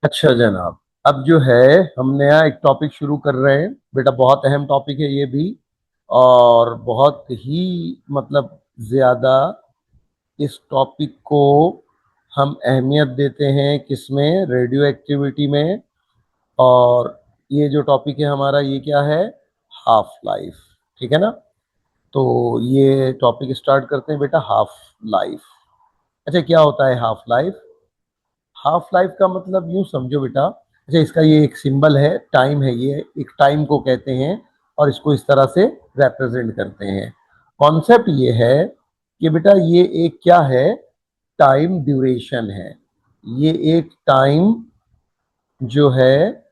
अच्छा जनाब, अब जो है हम नया एक टॉपिक शुरू कर रहे हैं बेटा। बहुत अहम टॉपिक है ये भी, और बहुत ही मतलब ज्यादा इस टॉपिक को हम अहमियत देते हैं किसमें, रेडियो एक्टिविटी में। और ये जो टॉपिक है हमारा, ये क्या है? Half life. ठीक है ना? तो ये टॉपिक स्टार्ट करते हैं बेटा, हाफ लाइफ। अच्छा, क्या होता है हाफ लाइफ? हाफ लाइफ का मतलब यूं समझो बेटा। अच्छा, इसका ये एक सिंबल है, टाइम है, ये एक टाइम को कहते हैं और इसको इस तरह से रिप्रेजेंट करते हैं। कॉन्सेप्ट ये है कि बेटा ये एक क्या है, टाइम ड्यूरेशन है। ये एक टाइम जो है,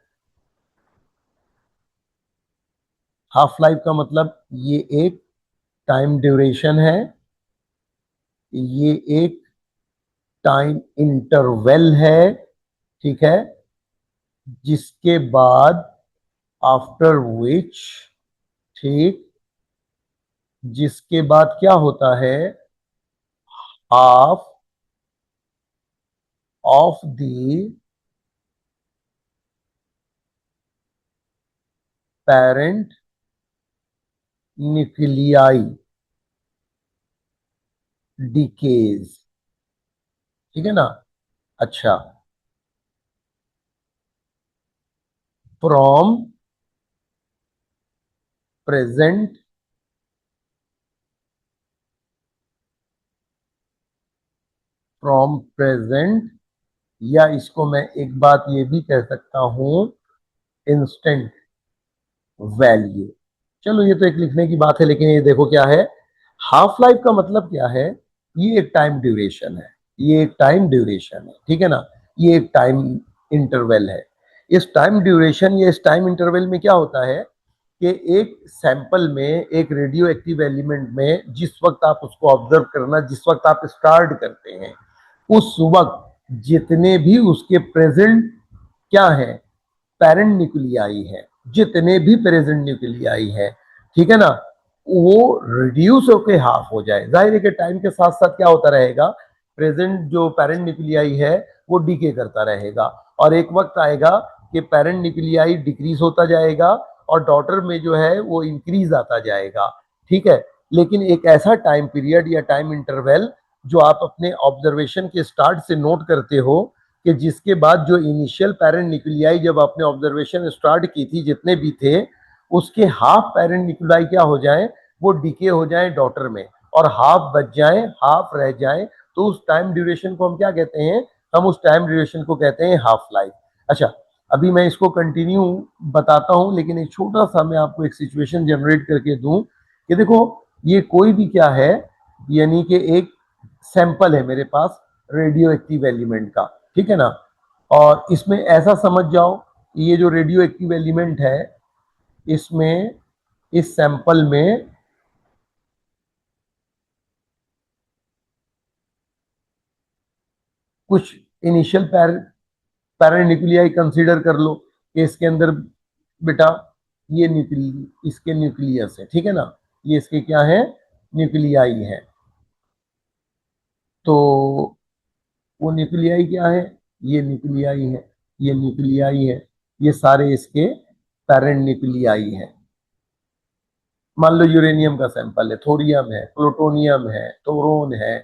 हाफ लाइफ का मतलब ये एक टाइम ड्यूरेशन है। ये एक टाइम इंटरवल है। ठीक है? जिसके बाद आफ्टर विच, ठीक, जिसके बाद क्या होता है, half of the parent nuclei decays. ठीक है ना? अच्छा, फ्रॉम प्रेजेंट, फ्रॉम प्रेजेंट, या इसको मैं एक बात ये भी कह सकता हूं, इंस्टेंट वैल्यू। चलो, ये तो एक लिखने की बात है, लेकिन ये देखो क्या है, हाफ लाइफ का मतलब क्या है। ये एक टाइम ड्यूरेशन है। ये एक टाइम ड्यूरेशन है, ठीक है ना? ये एक टाइम इंटरवल है। इस टाइम ड्यूरेशन या इस टाइम इंटरवल में क्या होता है कि एक सैंपल में, एक रेडियो एक्टिव एलिमेंट में, जिस वक्त आप उसको ऑब्जर्व करना, जिस वक्त आप स्टार्ट करते हैं, उस वक्त जितने भी उसके प्रेजेंट क्या है, पेरेंट न्यूक्लियाई है, जितने भी प्रेजेंट न्यूक्लियाई है, ठीक है ना, वो रिड्यूस होके हाफ हो जाए। जाहिर है कि टाइम के साथ साथ क्या होता रहेगा, प्रेजेंट जो पेरेंट न्यूक्लियाई है वो डीके करता रहेगा, और एक वक्त आएगा कि पेरेंट न्यूक्लियाई डिक्रीज होता जाएगा और डॉटर में जो है वो इंक्रीज आता जाएगा। ठीक है? लेकिन एक ऐसा टाइम पीरियड या टाइम इंटरवल जो आप अपने ऑब्जर्वेशन के स्टार्ट से नोट करते हो, कि जिसके बाद जो इनिशियल पेरेंट न्यूक्लियाई जब आपने ऑब्जर्वेशन स्टार्ट की थी, जितने भी थे, उसके हाफ पेरेंट न्यूक्लियाई क्या हो जाए, वो डीके हो जाए डॉटर में, और हाफ बच जाए, हाफ रह जाए, तो उस टाइम ड्यूरेशन को हम क्या कहते हैं? हम उस टाइम ड्यूरेशन को कहते हैं हाफ लाइफ। अच्छा, अभी मैं इसको कंटिन्यू बताता हूं, लेकिन एक छोटा सा मैं आपको एक सिचुएशन जनरेट करके दूं कि देखो, ये कोई भी क्या है, यानी कि एक सैंपल है मेरे पास रेडियो एक्टिव एलिमेंट का। ठीक है ना? और इसमें ऐसा समझ जाओ, ये जो रेडियो एक्टिव एलिमेंट है, इसमें, इस सैंपल में कुछ इनिशियल पेरेंट न्यूक्लियाई कंसीडर कर लो कि इसके अंदर बेटा ये न्यूक्ली इसके न्यूक्लियस है। ठीक है ना? ये इसके क्या है, न्यूक्लियाई है। तो वो न्यूक्लियाई क्या है, ये न्यूक्लियाई है, ये न्यूक्लियाई है, ये सारे इसके पेरेंट न्यूक्लियाई है। मान लो यूरेनियम का सैंपल है, थोरियम है, प्लूटोनियम है, टोरोन है।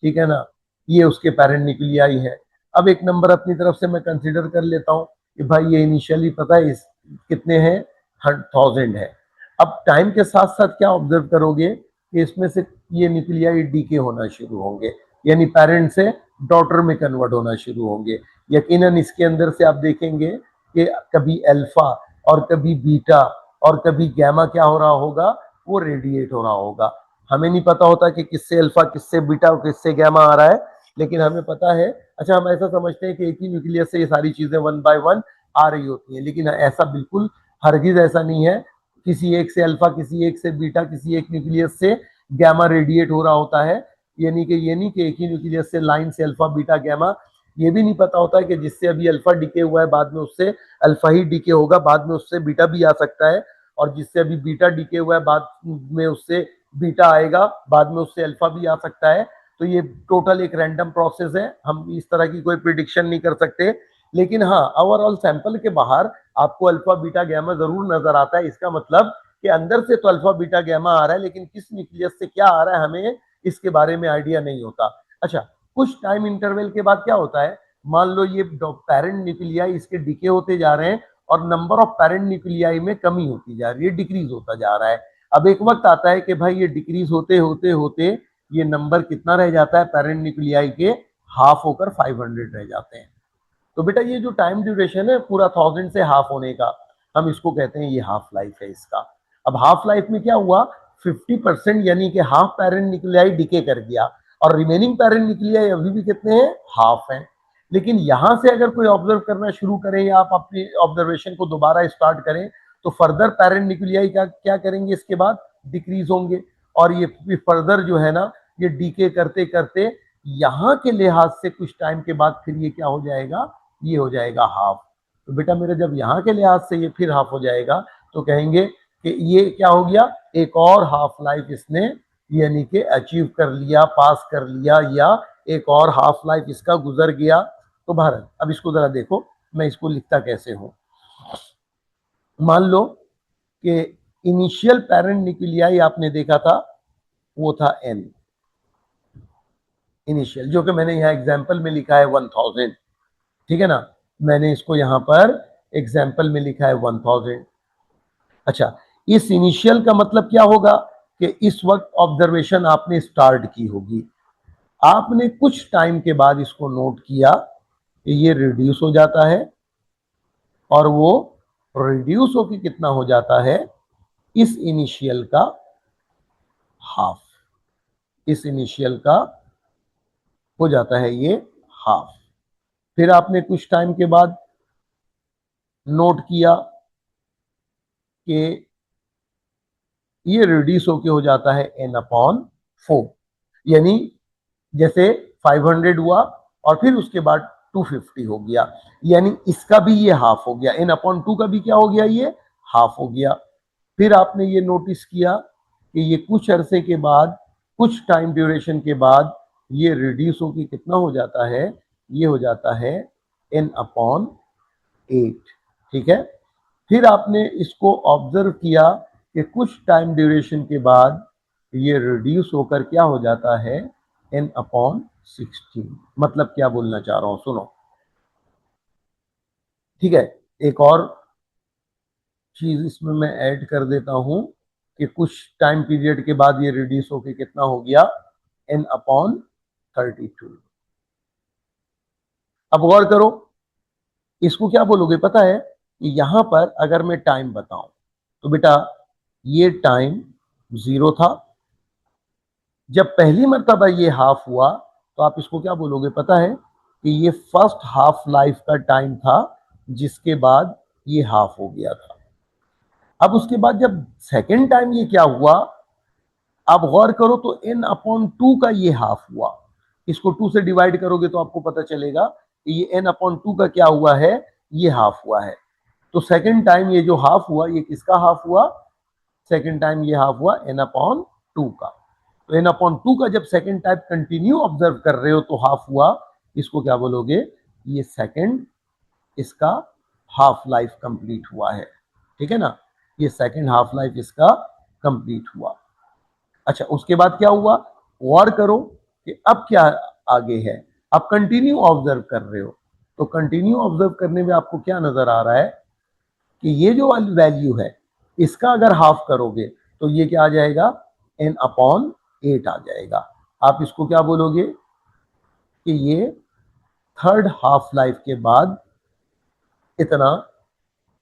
ठीक है ना? ये उसके पेरेंट न्यूक्लियाई है। अब एक नंबर अपनी तरफ से मैं कंसीडर कर लेता हूं कि भाई ये इनिशियली पता है इस कितने हैं, 1000 है। अब टाइम के साथ साथ क्या ऑब्जर्व करोगे कि इसमें से ये न्यूक्लियाई डीके होना शुरू होंगे, यानी पेरेंट से डॉटर में कन्वर्ट होना शुरू होंगे। यकीनन इसके अंदर से आप देखेंगे कि कभी अल्फा और कभी बीटा और कभी गैमा क्या हो रहा होगा, वो रेडिएट हो रहा होगा। हमें नहीं पता होता कि किससे अल्फा, किससे बीटा और किससे गैमा आ रहा है, लेकिन हमें पता है। अच्छा, हम ऐसा समझते हैं कि एक ही न्यूक्लियस से ये सारी चीजें वन बाय वन आ रही होती हैं, लेकिन ऐसा बिल्कुल हरगिज ऐसा नहीं है। किसी एक से अल्फा, किसी एक से बीटा, किसी एक न्यूक्लियस से गैमा रेडिएट हो रहा होता है। यानी कि ये नहीं कि एक ही न्यूक्लियस से लाइन से अल्फा बीटा गैमा। ये भी नहीं पता होता है कि जिससे अभी अल्फा डीके हुआ है, बाद में उससे अल्फा ही डीके होगा, बाद में उससे बीटा भी आ सकता है, और जिससे अभी बीटा डीके हुआ है, बाद में उससे बीटा आएगा, बाद में उससे अल्फा भी आ सकता है। तो ये टोटल एक रैंडम प्रोसेस है, हम इस तरह की कोई प्रिडिक्शन नहीं कर सकते। लेकिन हाँ, ओवरऑल सैंपल के बाहर आपको अल्फा बीटा गैमा जरूर नजर आता है। इसका मतलब कि अंदर से तो अल्फा बीटा गैमा आ रहा है, लेकिन किस न्यूक्लियस से क्या आ रहा है हमें इसके बारे में आइडिया नहीं होता। अच्छा, कुछ टाइम इंटरवल के बाद क्या होता है, मान लो ये पेरेंट न्यूक्लियाई इसके डिके होते जा रहे हैं और नंबर ऑफ पेरेंट न्यूक्लियाई में कमी होती जा रही है, डिक्रीज होता जा रहा है। अब एक वक्त आता है कि भाई ये डिक्रीज होते होते होते ये नंबर कितना रह जाता है पेरेंट न्यूक्लियाई के, हाफ होकर 500 रह जाते हैं। तो बेटा ये जो टाइम ड्यूरेशन है पूरा 1000 से हाफ होने का, हम इसको कहते हैं ये हाफ लाइफ है इसका। अब हाफ लाइफ में क्या हुआ, 50% यानी कि हाफ पेरेंट न्यूक्लियाई डिके कर गया और रिमेनिंग पेरेंट न्यूक्लियाई अभी भी कितने हैं, हाफ हैं। लेकिन यहां से अगर कोई ऑब्जर्व करना शुरू करें या आप अपनी ऑब्जर्वेशन को दोबारा स्टार्ट करें, तो फर्दर पेरेंट न्यूक्लियाई का क्या करेंगे, इसके बाद डिक्रीज होंगे और ये फर्दर जो है ना ये डीके करते करते यहाँ के लिहाज से कुछ टाइम के बाद फिर ये क्या हो जाएगा, ये हो जाएगा हाफ। तो बेटा मेरा जब यहाँ के लिहाज से ये फिर हाफ हो जाएगा तो कहेंगे कि ये क्या हो गया, एक और हाफ लाइफ इसने यानी कि अचीव कर लिया, पास कर लिया, या एक और हाफ लाइफ इसका गुजर गया। तो भारत अब इसको जरा देखो मैं इसको लिखता कैसे हूं। मान लो कि इनिशियल पेरेंट न्यूक्लियाई आपने देखा था वो था एन इनिशियल, जो कि मैंने यहाँ एग्जाम्पल में लिखा है 1000, ठीक है ना, मैंने इसको यहां पर एग्जाम्पल में लिखा है 1000। अच्छा, इस इनिशियल का मतलब क्या होगा कि इस वक्त ऑब्जर्वेशन आपने स्टार्ट की होगी, आपने कुछ टाइम के बाद इसको नोट किया कि ये रिड्यूस हो जाता है और वो रिड्यूस होकर कितना हो जाता है, इस इनिशियल का हाफ, इस इनिशियल का हो जाता है ये हाफ। फिर आपने कुछ टाइम के बाद नोट किया कि ये रिड्यूस होके हो जाता है n/4, यानी जैसे 500 हुआ और फिर उसके बाद 250 हो गया, यानी इसका भी ये हाफ हो गया, n/2 का भी क्या हो गया, ये हाफ हो गया। फिर आपने ये नोटिस किया कि ये कुछ अरसे के बाद, कुछ टाइम ड्यूरेशन के बाद ये रिड्यूस होके कितना हो जाता है, ये हो जाता है n/8, ठीक है। फिर आपने इसको ऑब्जर्व किया कि कुछ टाइम ड्यूरेशन के बाद ये रिड्यूस होकर क्या हो जाता है, n/16। मतलब क्या बोलना चाह रहा हूं सुनो, ठीक है। एक और चीज इसमें मैं ऐड कर देता हूं कि कुछ टाइम पीरियड के बाद ये रिड्यूस होकर कितना हो गया, n/32। अब गौर करो, इसको क्या बोलोगे पता है, कि यहां पर अगर मैं टाइम बताऊं तो बेटा ये टाइम 0 था, जब पहली मर्तबा ये हाफ हुआ तो आप इसको क्या बोलोगे पता है, कि ये फर्स्ट हाफ लाइफ का टाइम था जिसके बाद ये हाफ हो गया था। अब उसके बाद जब सेकेंड टाइम ये क्या हुआ, आप गौर करो तो n/2 का ये हाफ हुआ, इसको 2 से डिवाइड करोगे तो आपको पता चलेगा कि ये n/2 का क्या हुआ है, ये हाफ हुआ है। तो सेकेंड टाइम ये जो हाफ हुआ ये किसका हाफ हुआ, सेकेंड टाइम ये हाफ हुआ n/2 का। तो n/2 का जब सेकेंड टाइप कंटिन्यू ऑब्जर्व कर रहे हो तो हाफ हुआ, इसको क्या बोलोगे, ये सेकेंड इसका हाफ लाइफ कंप्लीट हुआ है, ठीक है ना, ये सेकेंड हाफ लाइफ इसका कंप्लीट हुआ। अच्छा, उसके बाद क्या हुआ, गौर करो कि अब क्या आगे है, आप कंटिन्यू ऑब्जर्व कर रहे हो, तो कंटिन्यू ऑब्जर्व करने में आपको क्या नजर आ रहा है कि ये जो वैल्यू है इसका अगर हाफ करोगे तो ये क्या आ जाएगा, n/8 आ जाएगा। आप इसको क्या बोलोगे कि ये थर्ड हाफ लाइफ के बाद इतना,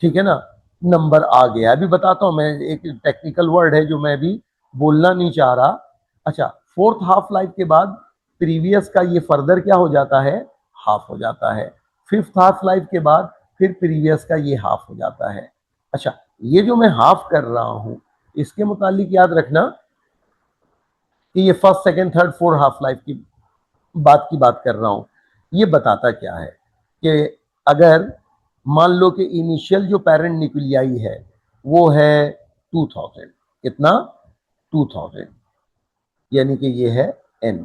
ठीक है ना, नंबर आ गया। अभी बताता हूं मैं, एक टेक्निकल वर्ड है जो मैं अभी बोलना नहीं चाह रहा। अच्छा, फोर्थ हाफ लाइफ के बाद प्रीवियस का ये फर्दर क्या हो जाता है, हाफ हो जाता है। फिफ्थ हाफ लाइफ के बाद फिर प्रीवियस का ये हाफ हो जाता है। अच्छा, ये जो मैं हाफ कर रहा हूं इसके मुतालिक याद रखना कि ये first second third fourth half life की बात कर रहा हूं। ये बताता क्या है कि अगर मान लो कि इनिशियल जो पेरेंट न्यूक्लियाई है वो है 2000, कितना, 2000, यानी कि ये है n।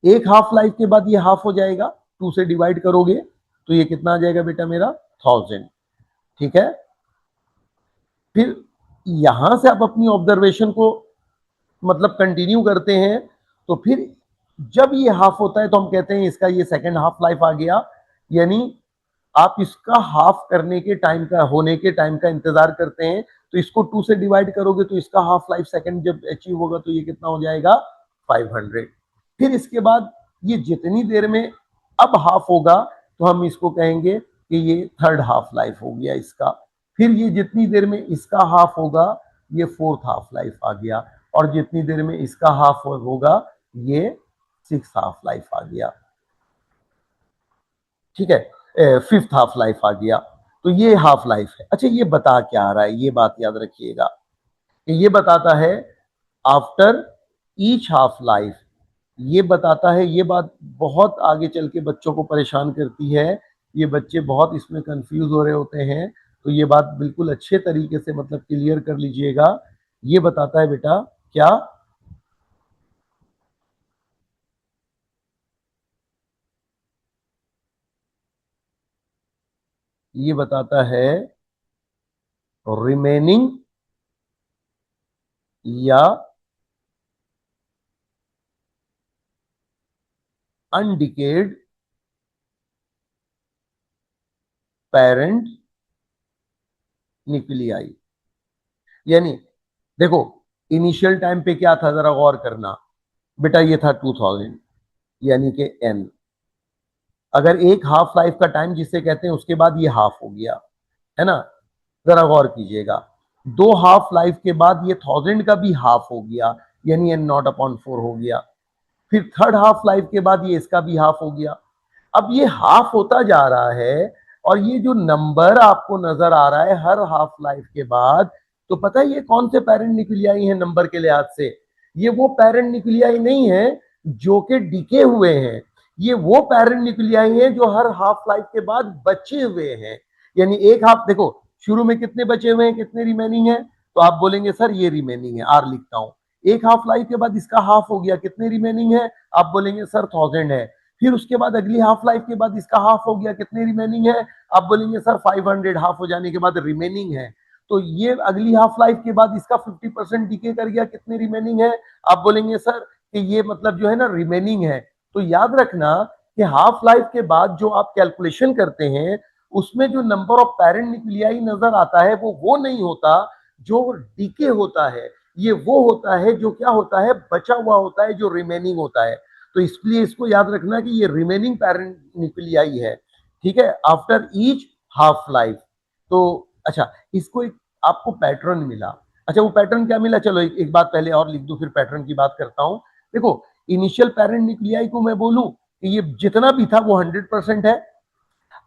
एक हाफ लाइफ के बाद ये हाफ हो जाएगा, 2 से डिवाइड करोगे तो ये कितना आ जाएगा बेटा मेरा 1000। ठीक है, फिर यहां से आप अपनी ऑब्जर्वेशन को मतलब कंटिन्यू करते हैं, तो फिर जब ये हाफ होता है तो हम कहते हैं इसका ये सेकंड हाफ लाइफ आ गया। यानी आप इसका हाफ करने के टाइम का होने के टाइम का इंतजार करते हैं, तो इसको 2 से डिवाइड करोगे तो इसका हाफ लाइफ सेकंड जब अचीव होगा तो ये कितना हो जाएगा 500। फिर इसके बाद ये जितनी देर में अब हाफ होगा तो हम इसको कहेंगे कि ये थर्ड हाफ लाइफ हो गया इसका। फिर ये जितनी देर में इसका हाफ होगा ये फोर्थ हाफ लाइफ आ गया, और जितनी देर में इसका हाफ होगा ये सिक्स हाफ लाइफ आ गया। ठीक है, फिफ्थ हाफ लाइफ आ गया। तो ये हाफ लाइफ है। अच्छा, ये बता क्या आ रहा है, ये बात याद रखिएगा कि ये बताता है आफ्टर ईच हाफ लाइफ। ये बताता है, ये बात बहुत आगे चल के बच्चों को परेशान करती है, ये बच्चे बहुत इसमें कंफ्यूज हो रहे होते हैं। तो ये बात बिल्कुल अच्छे तरीके से मतलब क्लियर कर लीजिएगा। ये बताता है बेटा क्या, ये बताता है रिमेनिंग या अनडिकेड पेरेंट न्यूक्लियाई। यानी देखो, इनिशियल टाइम पे क्या था जरा गौर करना बेटा, ये था 2000, यानी कि एन। अगर एक हाफ लाइफ का टाइम जिसे कहते हैं उसके बाद ये हाफ हो गया, है ना, जरा गौर कीजिएगा। दो हाफ लाइफ के बाद ये 1000 का भी हाफ हो गया, यानी एन नॉट अपॉन 4 हो गया। फिर थर्ड हाफ लाइफ के बाद ये इसका भी हाफ हो गया। अब ये हाफ होता जा रहा है, और ये जो नंबर आपको नजर आ रहा है हर हाफ लाइफ के बाद, तो पता है ये कौन से पेरेंट न्यूक्लियाई हैं नंबर के लिहाज से? ये वो पेरेंट न्यूक्लियाई नहीं है जो कि डिके हुए हैं, ये वो पेरेंट न्यूक्लियाई हैं जो हर हाफ लाइफ के बाद बचे हुए हैं। यानी एक हाफ, देखो शुरू में कितने बचे हुए हैं, कितने रिमेनिंग है, तो आप बोलेंगे सर ये रिमेनिंग है, आर लिखता हूं। एक हाफ लाइफ के बाद इसका हाफ हो गया, कितने रिमेनिंग है, आप बोलेंगे सर 1000 है। फिर उसके बाद अगली हाफ लाइफ के बाद इसका हाफ हो गया, कितने रिमेनिंग है, आप बोलेंगे सर 500, हाफ हो जाने के बाद रिमेनिंग है। तो ये अगली हाफ लाइफ के बाद इसका 50% डीके कर गया, कितने रिमेनिंग है, आप बोलेंगे सर कि ये मतलब जो है ना रिमेनिंग है। तो याद रखना कि हाफ लाइफ के बाद जो आप कैलकुलेशन करते हैं उसमें जो नंबर ऑफ पेरेंट न्यूक्लियाई नजर आता है वो नहीं होता जो डीके होता है, ये वो होता है जो क्या होता है, बचा हुआ होता है, जो रिमेनिंग होता है। तो इसलिए इसको याद रखना कि ये रिमेनिंग पेरेंट न्यूक्लियाई है। ठीक है, आफ्टर ईच हाफ लाइफ। तो अच्छा, इसको एक आपको पैटर्न मिला। अच्छा, वो पैटर्न क्या मिला, चलो एक बात पहले और लिख दूं फिर पैटर्न की बात करता हूं। देखो, इनिशियल पेरेंट न्यूक्लियाई को मैं बोलूं कि ये जितना भी था वो 100% है।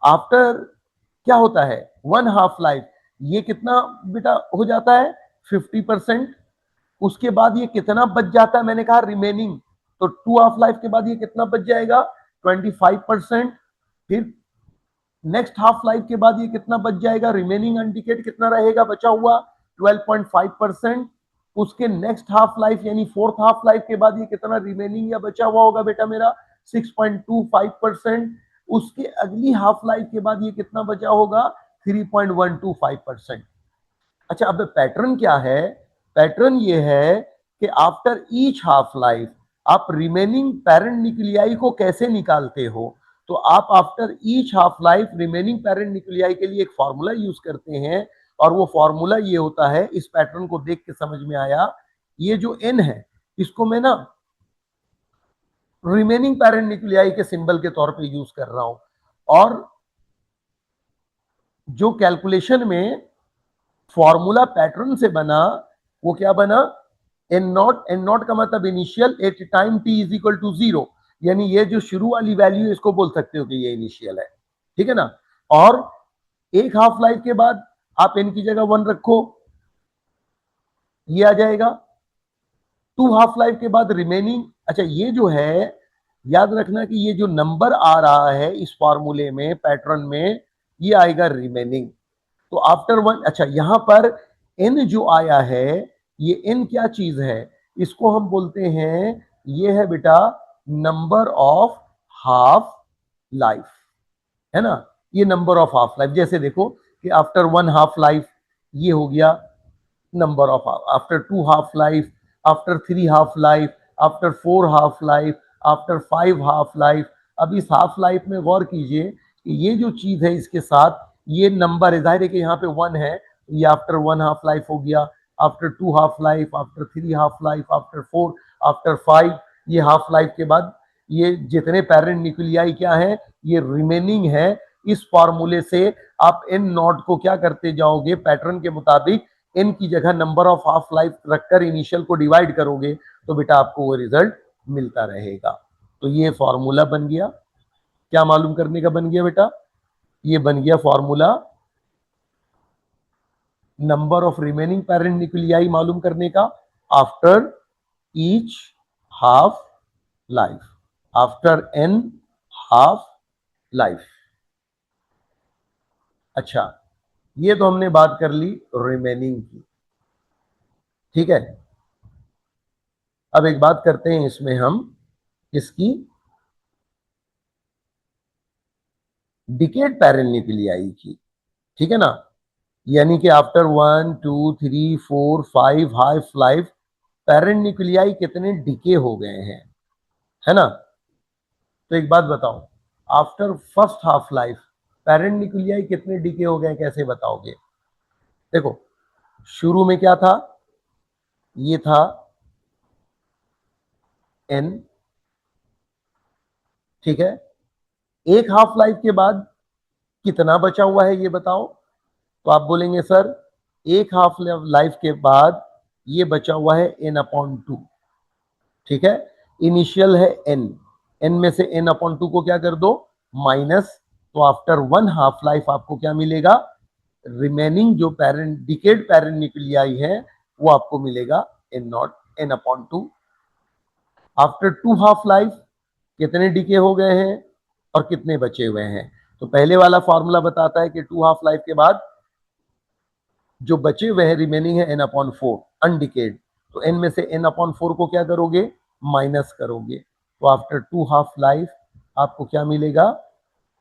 आफ्टर क्या होता है, वन हाफ लाइफ, ये कितना बेटा हो जाता है 50%। उसके बाद ये कितना बच जाता है, मैंने कहा रिमेनिंग, तो टू हाफ लाइफ के बाद ये कितना बच जाएगा 25%। फिर नेक्स्ट हाफ लाइफ के बाद ये कितना बच जाएगा, रिमेनिंग अनडिकेट कितना रहेगा बचा हुआ 12.5%। उसके नेक्स्ट हाफ लाइफ यानी फोर्थ हाफ लाइफ के बाद ये कितना रिमेनिंग या बचा हुआ होगा बेटा मेरा 6.25%। उसके अगली हाफ लाइफ के बाद ये कितना बचा होगा 3.125%। अच्छा, अब पैटर्न क्या है, पैटर्न ये है कि आफ्टर ईच हाफ लाइफ आप रिमेनिंग पेरेंट न्यूक्लियाई को कैसे निकालते हो। तो आप after each half life remaining parent nuclei के लिए एक फॉर्मूला यूज करते हैं, और वो फॉर्मूला ये होता है, इस पैटर्न को देख के समझ में आया, ये जो एन है इसको मैं ना रिमेनिंग पेरेंट न्यूक्लियाई के सिंबल के तौर पे यूज कर रहा हूं। और जो कैलकुलेशन में फॉर्मूला पैटर्न से बना वो क्या बना, एन नॉट का मतलब initial at time T is equal to 0, यानी ये जो शुरू वाली वैल्यू इसको बोल सकते हो कि ये इनिशियल है। ठीक है ना, और एक हाफ लाइफ के बाद आप एन की जगह 1 रखो, ये आ जाएगा। टू हाफ लाइफ के बाद रिमेनिंग, अच्छा ये जो है याद रखना कि ये जो नंबर आ रहा है इस फॉर्मूले में पैटर्न में ये आएगा रिमेनिंग। तो आफ्टर वन, अच्छा यहां पर एन जो आया है, ये एन क्या चीज है, इसको हम बोलते हैं, ये है बेटा नंबर ऑफ हाफ लाइफ, है ना। ये नंबर ऑफ हाफ लाइफ। जैसे देखो कि आफ्टर 1 हाफ लाइफ ये हो गया number of, after 2 half life, after 3 half life, after 4 half life, after 5 half life. अब इस हाफ लाइफ में गौर कीजिए कि ये जो चीज है इसके साथ ये नंबर है, जाहिर है कि यहाँ पे 1 है, ये आफ्टर 1 हाफ लाइफ हो गया, after 2 half life, after 3 half life, after 4, after 5, ये हाफ लाइफ के बाद ये जितने पैरेंट न्यूक्लियाई क्या है, ये रिमेनिंग है। इस फॉर्मूले से आप एन नॉट को क्या करते जाओगे, पैटर्न के मुताबिक एन की जगह नंबर ऑफ हाफ लाइफ रखकर इनिशियल को डिवाइड करोगे तो बेटा आपको वो रिजल्ट मिलता रहेगा। तो ये फॉर्मूला बन गया, क्या मालूम करने का बन गया बेटा, ये बन गया formula number of remaining parent nuclei मालूम करने का after each half life, after N half life. अच्छा, ये तो हमने बात कर ली रिमेनिंग की, ठीक है। अब एक बात करते हैं इसमें हम इसकी डिकेड पैरेंट न्यूक्लियाई की, ठीक है ना। यानी कि after 1 2 3 4 5 half life parent nuclei कितने डिके हो गए हैं, है ना। तो एक बात बताओ, after first half life parent nuclei कितने डिके हो गए, कैसे बताओगे। देखो शुरू में क्या था, ये था एन, ठीक है। एक हाफ लाइफ के बाद कितना बचा हुआ है ये बताओ। तो आप बोलेंगे सर एक हाफ लाइफ के बाद ये बचा हुआ है एन अपॉन 2, ठीक है। इनिशियल है एन, एन में से एन अपॉन 2 को क्या कर दो माइनस, तो आफ्टर 1 हाफ लाइफ आपको क्या मिलेगा, रिमेनिंग जो पैरेंट डिकेड पैरेंट न्यूक्लियाई है वो आपको मिलेगा N naught N upon 2। After 2 half life कितने डीके हो गए हैं और कितने बचे हुए हैं। तो पहले वाला फॉर्मूला बताता है कि 2 हाफ लाइफ के बाद जो बचे हुए हैं रिमेनिंग है एन अपॉन 4 अनडिकेड, तो एन में से एन अपॉन 4 को क्या करोगे माइनस करोगे, तो आफ्टर 2 हाफ लाइफ आपको क्या मिलेगा,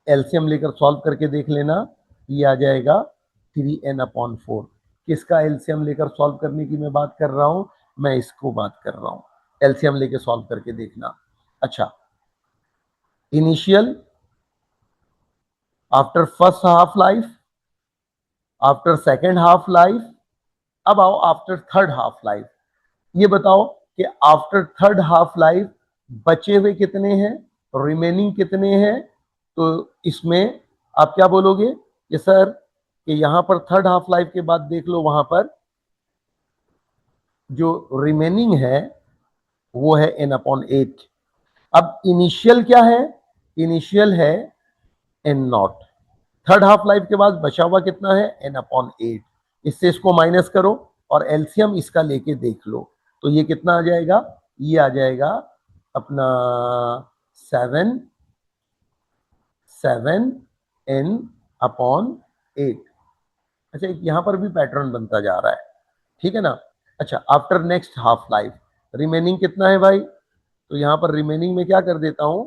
एलसीएम लेकर सॉल्व करके देख लेना, ये आ जाएगा 3n अपॉन 4। किसका एलसीएम लेकर सॉल्व करने की मैं बात कर रहा हूं, मैं इसको बात कर रहा हूं, एलसीएम लेकर सॉल्व करके देखना। अच्छा, initial after first half life, after second half life, अब आओ आफ्टर थर्ड हाफ लाइफ। ये बताओ कि आफ्टर थर्ड हाफ लाइफ बचे हुए कितने हैं, रिमेनिंग कितने हैं। तो इसमें आप क्या बोलोगे कि सर कि यहां पर थर्ड हाफ लाइफ के बाद देख लो, वहां पर जो रिमेनिंग है वो है एन अपॉन 8। अब इनिशियल क्या है, इनिशियल है N naught, third half life के बाद बचा हुआ कितना है एन अपॉन 8, इससे इसको माइनस करो और एलसीएम इसका लेके देख लो, तो ये कितना आ जाएगा, ये आ जाएगा अपना 7 एन अपॉन 8। अच्छा, एक यहां पर भी पैटर्न बनता जा रहा है, ठीक है ना। अच्छा, after next half life remaining कितना है भाई, तो यहां पर रिमेनिंग में क्या कर देता हूं,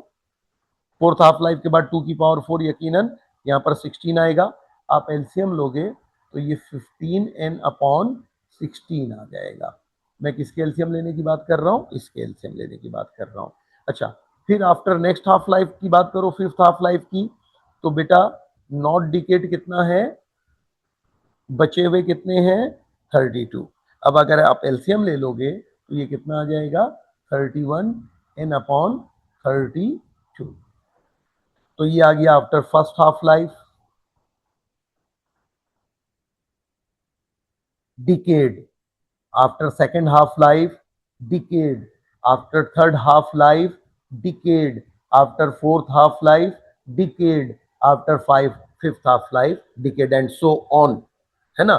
फोर्थ हाफ लाइफ के बाद 2 की पावर 4 यकीनन यहाँ पर 16 आएगा, आप एलसीएम लोगे तो ये 15n अपॉन 16 आ जाएगा। मैं किसके एलसीएम लेने की बात कर रहा हूँ, इसके एलसीएम लेने की बात कर रहा हूँ। अच्छा, फिर आफ्टर नेक्स्ट हाफ लाइफ की बात करो, फिफ्थ हाफ लाइफ की, तो बेटा नॉट डिकेड कितना है, बचे हुए कितने हैं 32। अब अगर आप एलसीएम ले लोगे तो ये कितना आ जाएगा 31 एन अपॉन 32। तो ये आ गया after first half life, decade, after second half life decade, after third half life decade, after fourth half life decade, after fifth half life decade and so on, है ना।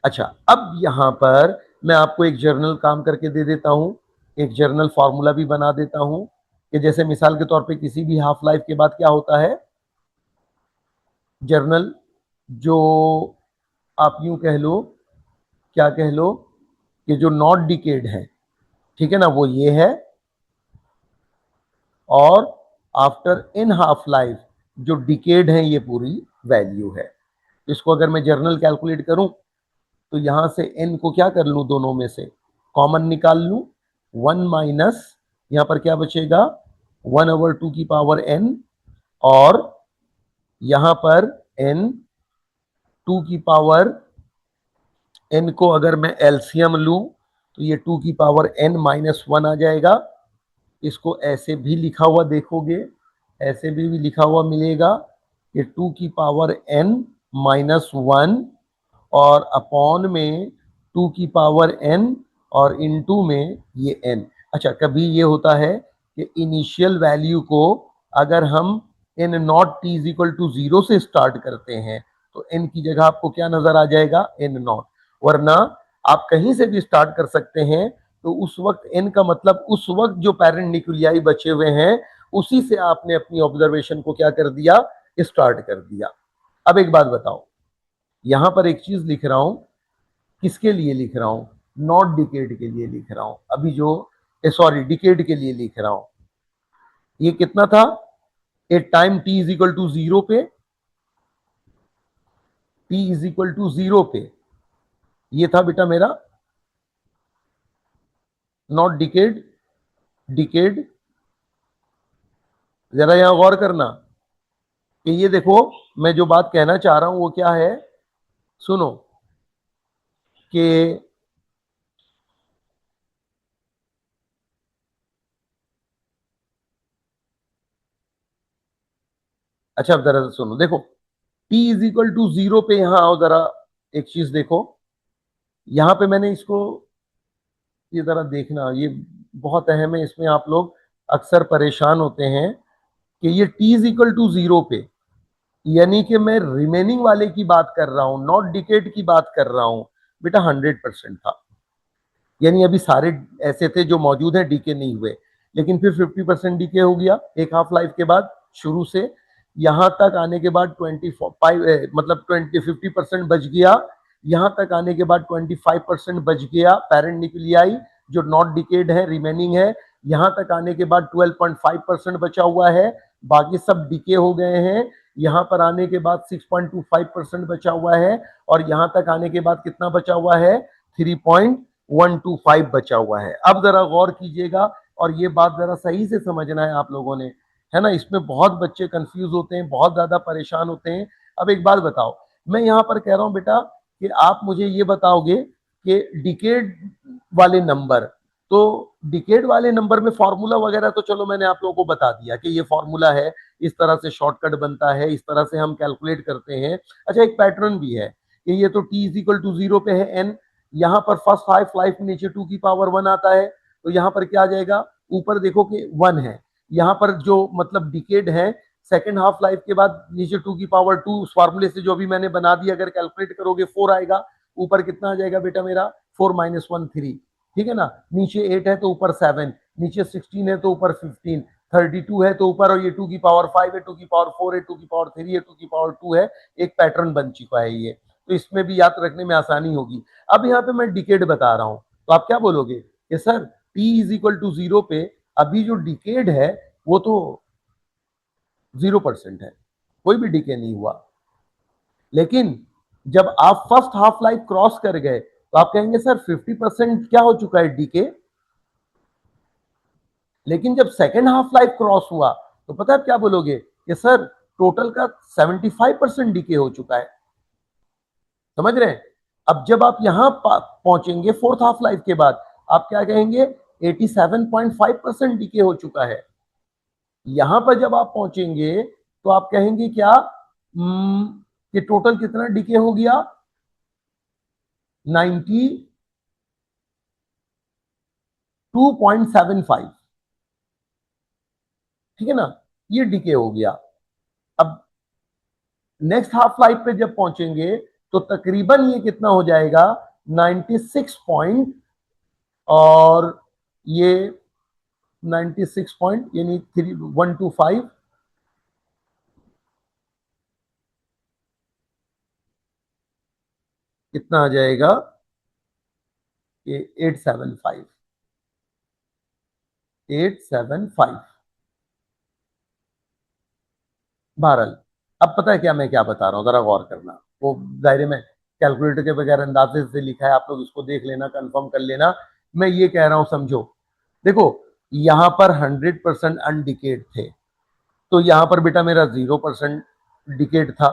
अच्छा, अब यहां पर मैं आपको एक जर्नल काम करके दे देता हूं, एक जर्नल फॉर्मूला भी बना देता हूं कि जैसे मिसाल के तौर पे किसी भी हाफ लाइफ के बाद क्या होता है, जर्नल जो आप यूं कह लो, क्या कह लो कि जो नॉट डिकेड है, ठीक है ना, वो ये है, और आफ्टर इन हाफ लाइफ जो डिकेड है ये पूरी, वैल्यू है। इसको अगर मैं जर्नल कैलकुलेट करूं तो यहां से n को क्या कर लूं, दोनों में से कॉमन निकाल लूं। 1 माइनस यहां पर क्या बचेगा, 1/2 और यहां पर n 2 को अगर मैं एलसीएम लूं तो ये 2 - 1 आ जाएगा। इसको ऐसे भी लिखा हुआ देखोगे, ऐसे भी लिखा हुआ मिलेगा कि 2 - n - 1 और अपॉन में 2 n और इनटू में ये n। अच्छा, कभी ये होता है कि इनिशियल वैल्यू को अगर हम n naught t is equal to 0 से स्टार्ट करते हैं तो n की जगह आपको क्या नजर आ जाएगा, n नॉट। वरना आप कहीं से भी स्टार्ट कर सकते हैं, तो उस वक्त n का मतलब उस वक्त जो पैरेंट न्यूक्लियाई बचे हुए हैं उसी से आपने अपनी ऑब्जर्वेशन को क्या कर दिया, स्टार्ट कर दिया। अब एक बात बताओ, यहां पर एक चीज लिख रहा हूं, किसके लिए लिख रहा हूं, नॉट डिकेड के लिए लिख रहा हूं। अभी जो सॉरी डिकेड के लिए लिख रहा हूं। ये कितना था, एक time t is equal to 0 पे, t इज इक्वल टू 0 पे ये था बेटा मेरा नॉट डिकेड। डिकेड, जरा यहां गौर करना कि ये देखो, मैं जो बात कहना चाह रहा हूं वो क्या है, सुनो कि अच्छा, अब जरा सुनो, देखो t इज इक्वल टू 0 पे यहां आओ जरा, एक चीज देखो, यहां पे मैंने इसको, ये जरा देखना, ये बहुत अहम है, इसमें आप लोग अक्सर परेशान होते हैं कि ये t इज इक्वल टू 0 पे, यानी कि मैं रिमेनिंग वाले की बात कर रहा हूं, नॉट डिकेड की बात कर रहा हूं। बेटा 100% था, यानी अभी सारे ऐसे थे जो मौजूद हैं डीके नहीं हुए, लेकिन फिर 50% डीके हो गया एक हाफ लाइफ के बाद, शुरू से यहां तक आने के बाद 25 मतलब 50% बच गया। यहां तक आने के बाद 25% बच गया पेरेंट न्यूक्लियाई जो नॉट डिकेड है, रिमेनिंग है। यहां तक आने के बाद 12.5% बचा हुआ है, बाकी सब डीके हो गए हैं। यहां पर आने के बाद 6.25% बचा हुआ है, और यहां तक आने के बाद कितना बचा हुआ है, 3.125 बचा हुआ है। अब जरा गौर कीजिएगा, और ये बात जरा सही से समझना है आप लोगों ने, है ना, इसमें बहुत बच्चे कंफ्यूज होते हैं, बहुत ज्यादा परेशान होते हैं। अब एक बात बताओ, मैं यहां पर कह रहा हूं बेटा कि आप मुझे ये बताओगे कि डिकेड वाले नंबर, तो डिकेड वाले नंबर में फॉर्मूला वगैरह तो चलो मैंने आप लोगों को बता दिया कि ये फॉर्मूला है, इस तरह से शॉर्टकट बनता है, इस तरह से हम कैलकुलेट करते हैं। अच्छा, एक पैटर्न भी है कि ये तो t इज इक्वल टू 0 पे है n, यहाँ पर फर्स्ट हाफ लाइफ नीचे 2 की पावर 1 आता है, तो यहाँ पर क्या आ जाएगा, ऊपर देखो कि 1 है, यहाँ पर जो मतलब डिकेड है सेकेंड हाफ लाइफ के बाद नीचे 2 की पावर 2, उस फार्मूले से जो भी मैंने बना दिया, अगर कैलकुलेट करोगे 4 आएगा। ऊपर कितना आ जाएगा बेटा मेरा, 4 - 1 3, ठीक है ना। नीचे 8 है तो ऊपर 7, नीचे 16 है तो ऊपर 15, 32 है तो ऊपर, और ये 2 की पावर 5 है, 2 की पावर 4 है, 2 की पावर 3 है, 2 की पावर 2 है। एक पैटर्न बन चुका है ये, तो इसमें भी याद रखने में आसानी होगी। अब यहाँ पे मैं डिकेड बता रहा हूं, तो आप क्या बोलोगे कि sir t is equal to 0 पे अभी जो डिकेड है वो तो 0% है, कोई भी डिके नहीं हुआ। लेकिन जब आप फर्स्ट हाफ लाइफ क्रॉस कर गए तो आप कहेंगे सर 50% क्या हो चुका है, डीके। लेकिन जब सेकेंड हाफ लाइफ क्रॉस हुआ तो पता है क्या बोलोगे कि सर टोटल का 75% डीके हो चुका है। समझ रहे हैं। अब जब आप यहां पहुंचेंगे फोर्थ हाफ लाइफ के बाद, आप क्या कहेंगे, 87.5% डीके हो चुका है। यहां पर जब आप पहुंचेंगे तो आप कहेंगे क्या, कि टोटल कितना डीके हो गया, 92.75, ठीक है ना, ये डीके हो गया। अब नेक्स्ट हाफ लाइफ पे जब पहुंचेंगे तो तकरीबन ये कितना हो जाएगा, 96 पॉइंट, और ये 96 पॉइंट यानी 3125, कितना आ जाएगा, ये 875, 875। बहरहाल अब पता है क्या मैं क्या बता रहा हूँ, जरा गौर करना। वो दायरे में कैलकुलेटर के बगैर अंदाजे से लिखा है, आप लोग इसको देख लेना, कंफर्म कर लेना। मैं ये कह रहा हूं समझो। देखो, यहां पर 100% अनडिकेट थे, तो यहां पर बेटा मेरा 0% डिकेट था।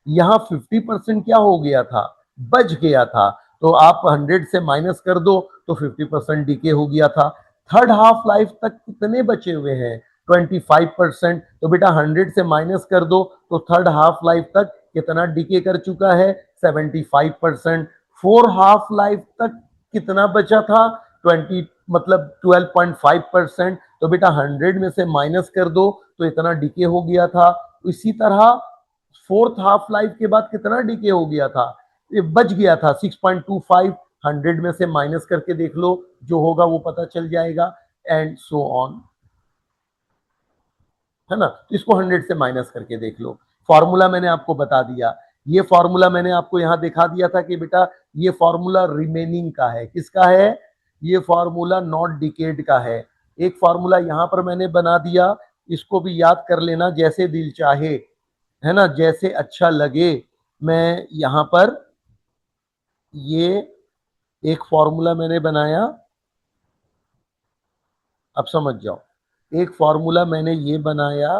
यहां 50% क्या हो गया था, बच गया था। तो आप 100 से माइनस कर दो तो 50% डीके हो गया था। थर्ड हाफ लाइफ तक कितने बचे हुए हैं, 25%। तो बेटा 100 से माइनस कर दो तो थर्ड हाफ लाइफ तक कितना डीके कर चुका है, 75%। फोर हाफ लाइफ तक कितना बचा था, 20 मतलब 12.5%। तो बेटा 100 में से माइनस कर दो तो इतना डीके हो गया था। इसी तरह फोर्थ हाफ लाइफ के बाद कितना डीके हो गया था, ये बच गया था 6.25। 100 में से माइनस करके देख लो, जो होगा वो पता चल जाएगा, एंड सो ऑन, है ना। तो इसको 100 से माइनस करके देख लो। फॉर्मूला मैंने आपको बता दिया। ये फॉर्मूला मैंने आपको यहां दिखा दिया था कि बेटा ये फॉर्मूला रिमेनिंग का है। किसका है, ये फॉर्मूला नॉट डिकेड का है। एक फॉर्मूला यहां पर मैंने बना दिया, इसको भी याद कर लेना जैसे दिल चाहे, है ना, जैसे अच्छा लगे। मैं यहां पर ये एक फॉर्मूला मैंने बनाया, अब समझ जाओ। एक फॉर्मूला मैंने ये बनाया,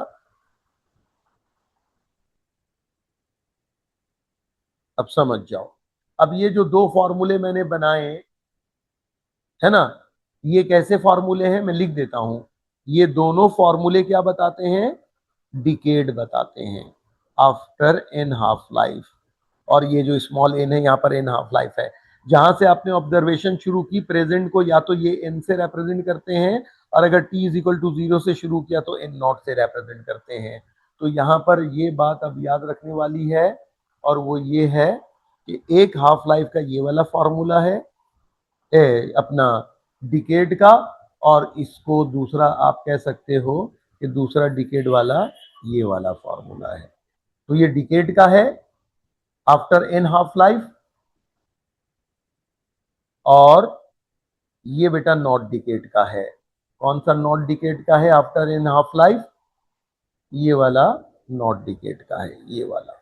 अब समझ जाओ। अब ये जो दो फॉर्मूले मैंने बनाए, है ना, ये कैसे फॉर्मूले हैं मैं लिख देता हूं। ये दोनों फॉर्मूले क्या बताते हैं, डिकेड बताते हैं, आफ्टर एन हाफ लाइफ। और ये जो स्मॉल एन है, यहां पर एन हाफ लाइफ है। जहां से आपने ऑब्जर्वेशन शुरू की, प्रेजेंट को या तो ये एन से रिप्रेजेंट करते हैं, और अगर टी इज इक्वल टू 0 से शुरू किया तो एन नॉट से रिप्रेजेंट करते हैं। तो यहां पर ये बात अब याद रखने वाली है, और वो ये है कि एक हाफ लाइफ का ये वाला फॉर्मूला है, अपना डिकेड का, और इसको दूसरा आप कह सकते हो कि दूसरा डिकेड वाला ये वाला फॉर्मूला है। तो ये डिकेड का है, आफ्टर एन हाफ लाइफ, और ये बेटा नॉट डिकेड का है। कौन सा नॉट डिकेड का है आफ्टर एन हाफ लाइफ, ये वाला नॉट डिकेड का है, ये वाला।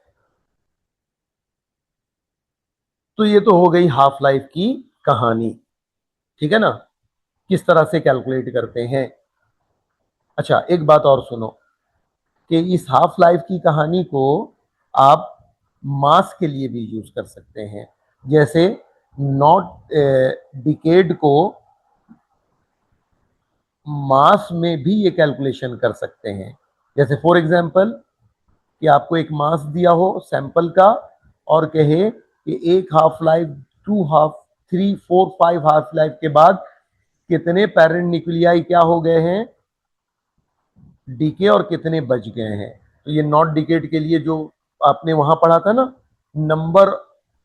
तो ये तो हो गई हाफ लाइफ की कहानी, ठीक है ना, किस तरह से कैलकुलेट करते हैं। अच्छा एक बात और सुनो, कि इस हाफ लाइफ की कहानी को आप मास के लिए भी यूज कर सकते हैं। जैसे नॉट डिकेड को मास में भी ये कैलकुलेशन कर सकते हैं। जैसे फॉर एग्जांपल कि आपको एक मास दिया हो सैंपल का, और कहे कि एक half life, two half, three, four, five half life के बाद कितने पेरेंट न्यूक्लियाई क्या हो गए हैं, डीके, और कितने बच गए हैं। तो ये नॉट डिकेड के लिए जो आपने वहां पढ़ा था ना, नंबर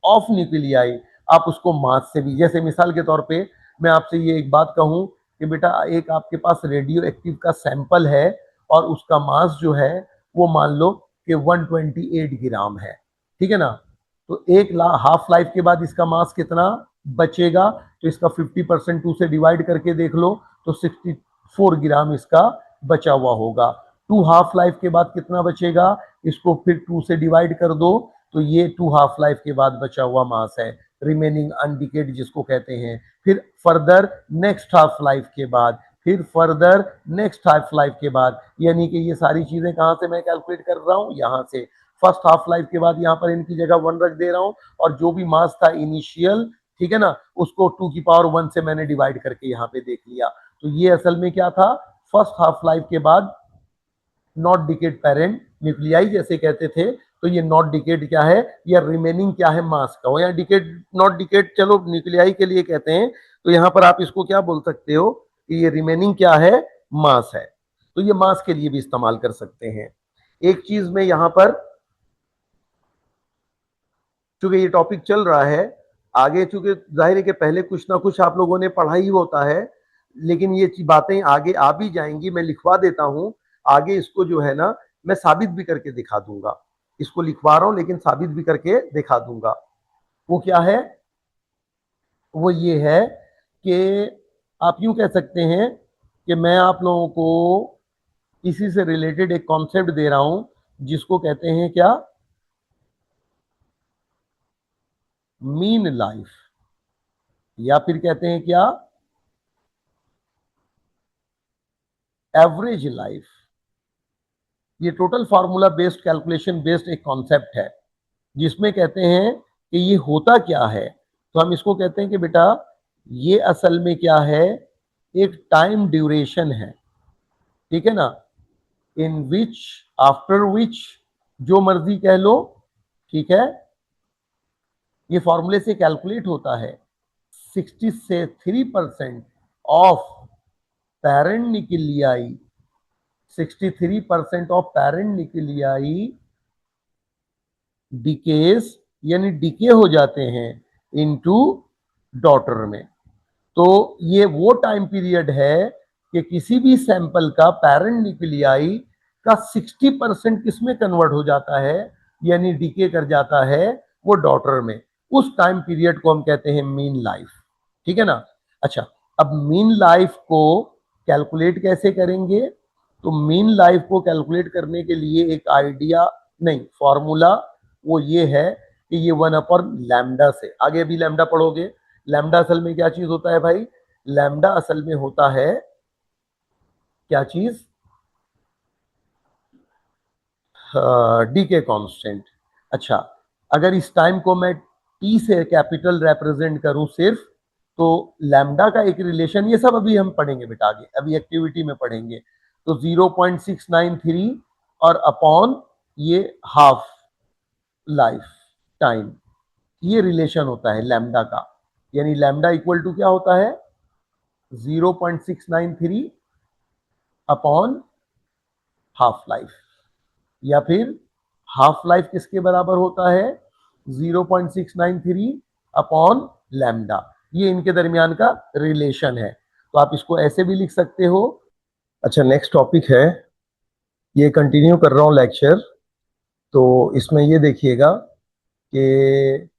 ऑफ न्यूक्लियाई, आप उसको मास से भी, जैसे मिसाल के तौर पे मैं आपसे ये एक बात कहूं कि बेटा एक आपके पास रेडियो एक्टिव का सैंपल है, और उसका मास जो है वो मान लो कि 128 ग्राम है, ठीक है ना। तो एक हाफ लाइफ के बाद इसका मास कितना बचेगा, तो इसका 50% 2 से डिवाइड करके देख लो, तो 64 ग्राम इसका बचा हुआ होगा। टू हाफ लाइफ के बाद कितना बचेगा, इसको फिर 2 से डिवाइड कर दो, तो ये टू हाफ लाइफ के बाद बचा हुआ मास है, रिमेनिंग अनडिकेड जिसको कहते हैं। फिर फर्दर नेक्स्ट हाफ लाइफ के बाद, फिर फर्दर नेक्स्ट हाफ लाइफ के बाद, यानी कि ये सारी चीजें कहां से मैं कैलकुलेट कर रहा हूं, यहां से। फर्स्ट हाफ लाइफ के बाद यहां पर इनकी जगह 1 रख दे रहा हूं, और जो भी मास था इनिशियल, ठीक है ना, उसको 2 की पावर 1 से मैंने डिवाइड करके यहाँ पे देख लिया। तो ये असल में क्या था, फर्स्ट हाफ लाइफ के बाद नॉट डिकेड पेरेंट न्यूक्लियाई जैसे कहते थे। तो ये नॉट डिकेड क्या है, या रिमेनिंग क्या है मास का, या डिकेड नॉट डिकेड चलो न्यूक्लियाई के लिए कहते हैं। तो यहां पर आप इसको क्या बोल सकते हो कि ये रिमेनिंग क्या है, मास है। तो ये मास के लिए भी इस्तेमाल कर सकते हैं। एक चीज में यहां पर, चूंकि ये टॉपिक चल रहा है आगे, चूंकि जाहिर है कि पहले कुछ ना कुछ आप लोगों ने पढ़ा ही होता है, लेकिन ये बातें आगे आ भी जाएंगी, मैं लिखवा देता हूं। आगे इसको जो है ना मैं साबित भी करके दिखा दूंगा, इसको लिखवा रहा हूं लेकिन साबित भी करके दिखा दूंगा। वो क्या है, वो ये है कि आप यूं कह सकते हैं कि मैं आप लोगों को इसी से रिलेटेड एक कॉन्सेप्ट दे रहा हूं, जिसको कहते हैं क्या, मीन लाइफ, या फिर कहते हैं क्या, एवरेज लाइफ। ये total formula based calculation based एक कॉन्सेप्ट है, जिसमें कहते हैं कि ये होता क्या है। तो हम इसको कहते हैं कि बेटा ये असल में क्या है, एक टाइम ड्यूरेशन है, ठीक है ना, इन विच, आफ्टर विच, जो मर्जी कह लो, ठीक है। ये फॉर्मूले से कैलकुलेट होता है 63% of parent nuclei, 63% of parent nuclei decays, यानी डिके हो जाते हैं इनटू डॉटर में। तो ये वो टाइम पीरियड है कि किसी भी सैंपल का पेरेंट न्यूक्लियाई का 60% किसमें कन्वर्ट हो जाता है, यानी डीके कर जाता है वो डॉटर में। उस टाइम पीरियड को हम कहते हैं मीन लाइफ, ठीक है ना। अच्छा, अब मीन लाइफ को कैलकुलेट कैसे करेंगे, तो मीन लाइफ को कैलकुलेट करने के लिए एक आइडिया, नहीं फॉर्मूला, वो ये है कि ये 1/लैम्डा से, आगे भी लैम्डा पढ़ोगे। लैम्डा असल में क्या चीज होता है भाई, लैम्डा असल में होता है क्या चीज, डी के कांस्टेंट। अच्छा, अगर इस टाइम को मैं टी से कैपिटल रिप्रेजेंट करूं सिर्फ, तो लैम्डा का एक रिलेशन, ये सब अभी हम पढ़ेंगे बेटा आगे, अभी एक्टिविटी में पढ़ेंगे। तो 0.693 और अपॉन ये हाफ लाइफ टाइम, ये रिलेशन होता है लैम्डा का। यानी लैम्डा इक्वल टू क्या होता है, 0.693 अपॉन हाफ लाइफ, या फिर हाफ लाइफ किसके बराबर होता है, 0.693 अपॉन लैम्डा। ये इनके दरमियान का रिलेशन है, तो आप इसको ऐसे भी लिख सकते हो। अच्छा, नेक्स्ट टॉपिक है, ये कंटिन्यू कर रहा हूं लेक्चर। तो इसमें ये देखिएगा कि,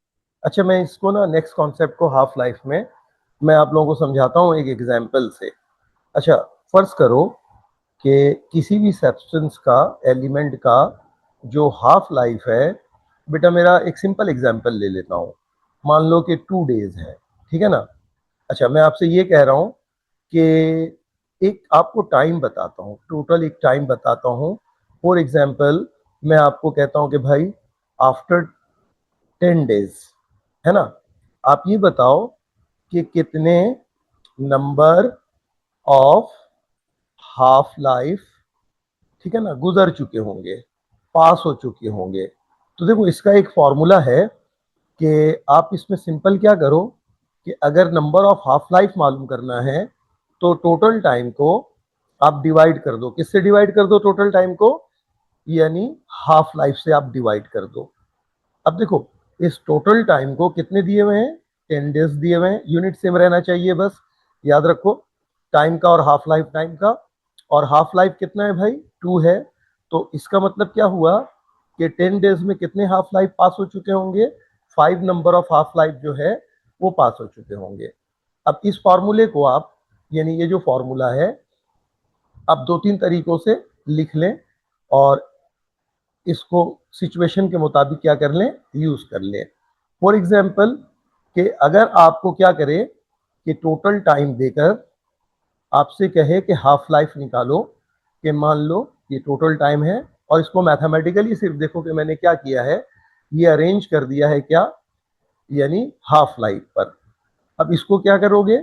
अच्छा मैं इसको ना नेक्स्ट कॉन्सेप्ट को हाफ लाइफ में मैं आप लोगों को समझाता हूँ एक एग्जाम्पल से। अच्छा, फर्ज करो कि किसी भी सब्सटेंस का, एलिमेंट का जो हाफ लाइफ है, बेटा मेरा एक सिंपल एग्जांपल ले लेता हूँ, मान लो कि 2 डेज है, ठीक है ना। अच्छा, मैं आपसे ये कह रहा हूँ कि एक आपको टाइम बताता हूँ, टोटल एक टाइम बताता हूँ। फॉर एग्जाम्पल मैं आपको कहता हूँ कि भाई आफ्टर 10 डेज, है ना, आप ये बताओ कि कितने नंबर ऑफ हाफ लाइफ, ठीक है ना, गुजर चुके होंगे, पास हो चुके होंगे। तो देखो इसका एक फॉर्मूला है कि आप इसमें सिंपल क्या करो कि अगर नंबर ऑफ हाफ लाइफ मालूम करना है, तो टोटल टाइम को आप डिवाइड कर दो, किससे डिवाइड कर दो टोटल टाइम को, यानी हाफ लाइफ से आप डिवाइड कर दो। अब देखो इस टोटल टाइम को कितने दिए हुए हैं, 10 डेज दिए हुए हैं, यूनिट सेम रहना चाहिए बस, याद रखो टाइम का और हाफ लाइफ टाइम का। और हाफ लाइफ कितना है भाई, 2 है। तो इसका मतलब क्या हुआ कि 10 डेज में कितने हाफ लाइफ पास हो चुके होंगे, 5 नंबर ऑफ हाफ लाइफ जो है वो पास हो चुके होंगे। अब इस फॉर्मूले को आप, यानी ये जो फॉर्मूला है, आप 2-3 तरीकों से लिख लें और इसको सिचुएशन के मुताबिक क्या कर लें, यूज कर लें। फॉर एग्जाम्पल कि अगर आपको क्या करे कि टोटल टाइम देकर आपसे कहे कि हाफ लाइफ निकालो, कि मान लो ये टोटल टाइम है, और इसको मैथमेटिकली सिर्फ देखो कि मैंने क्या किया है, ये अरेंज कर दिया है क्या, यानी हाफ लाइफ पर। अब इसको क्या करोगे,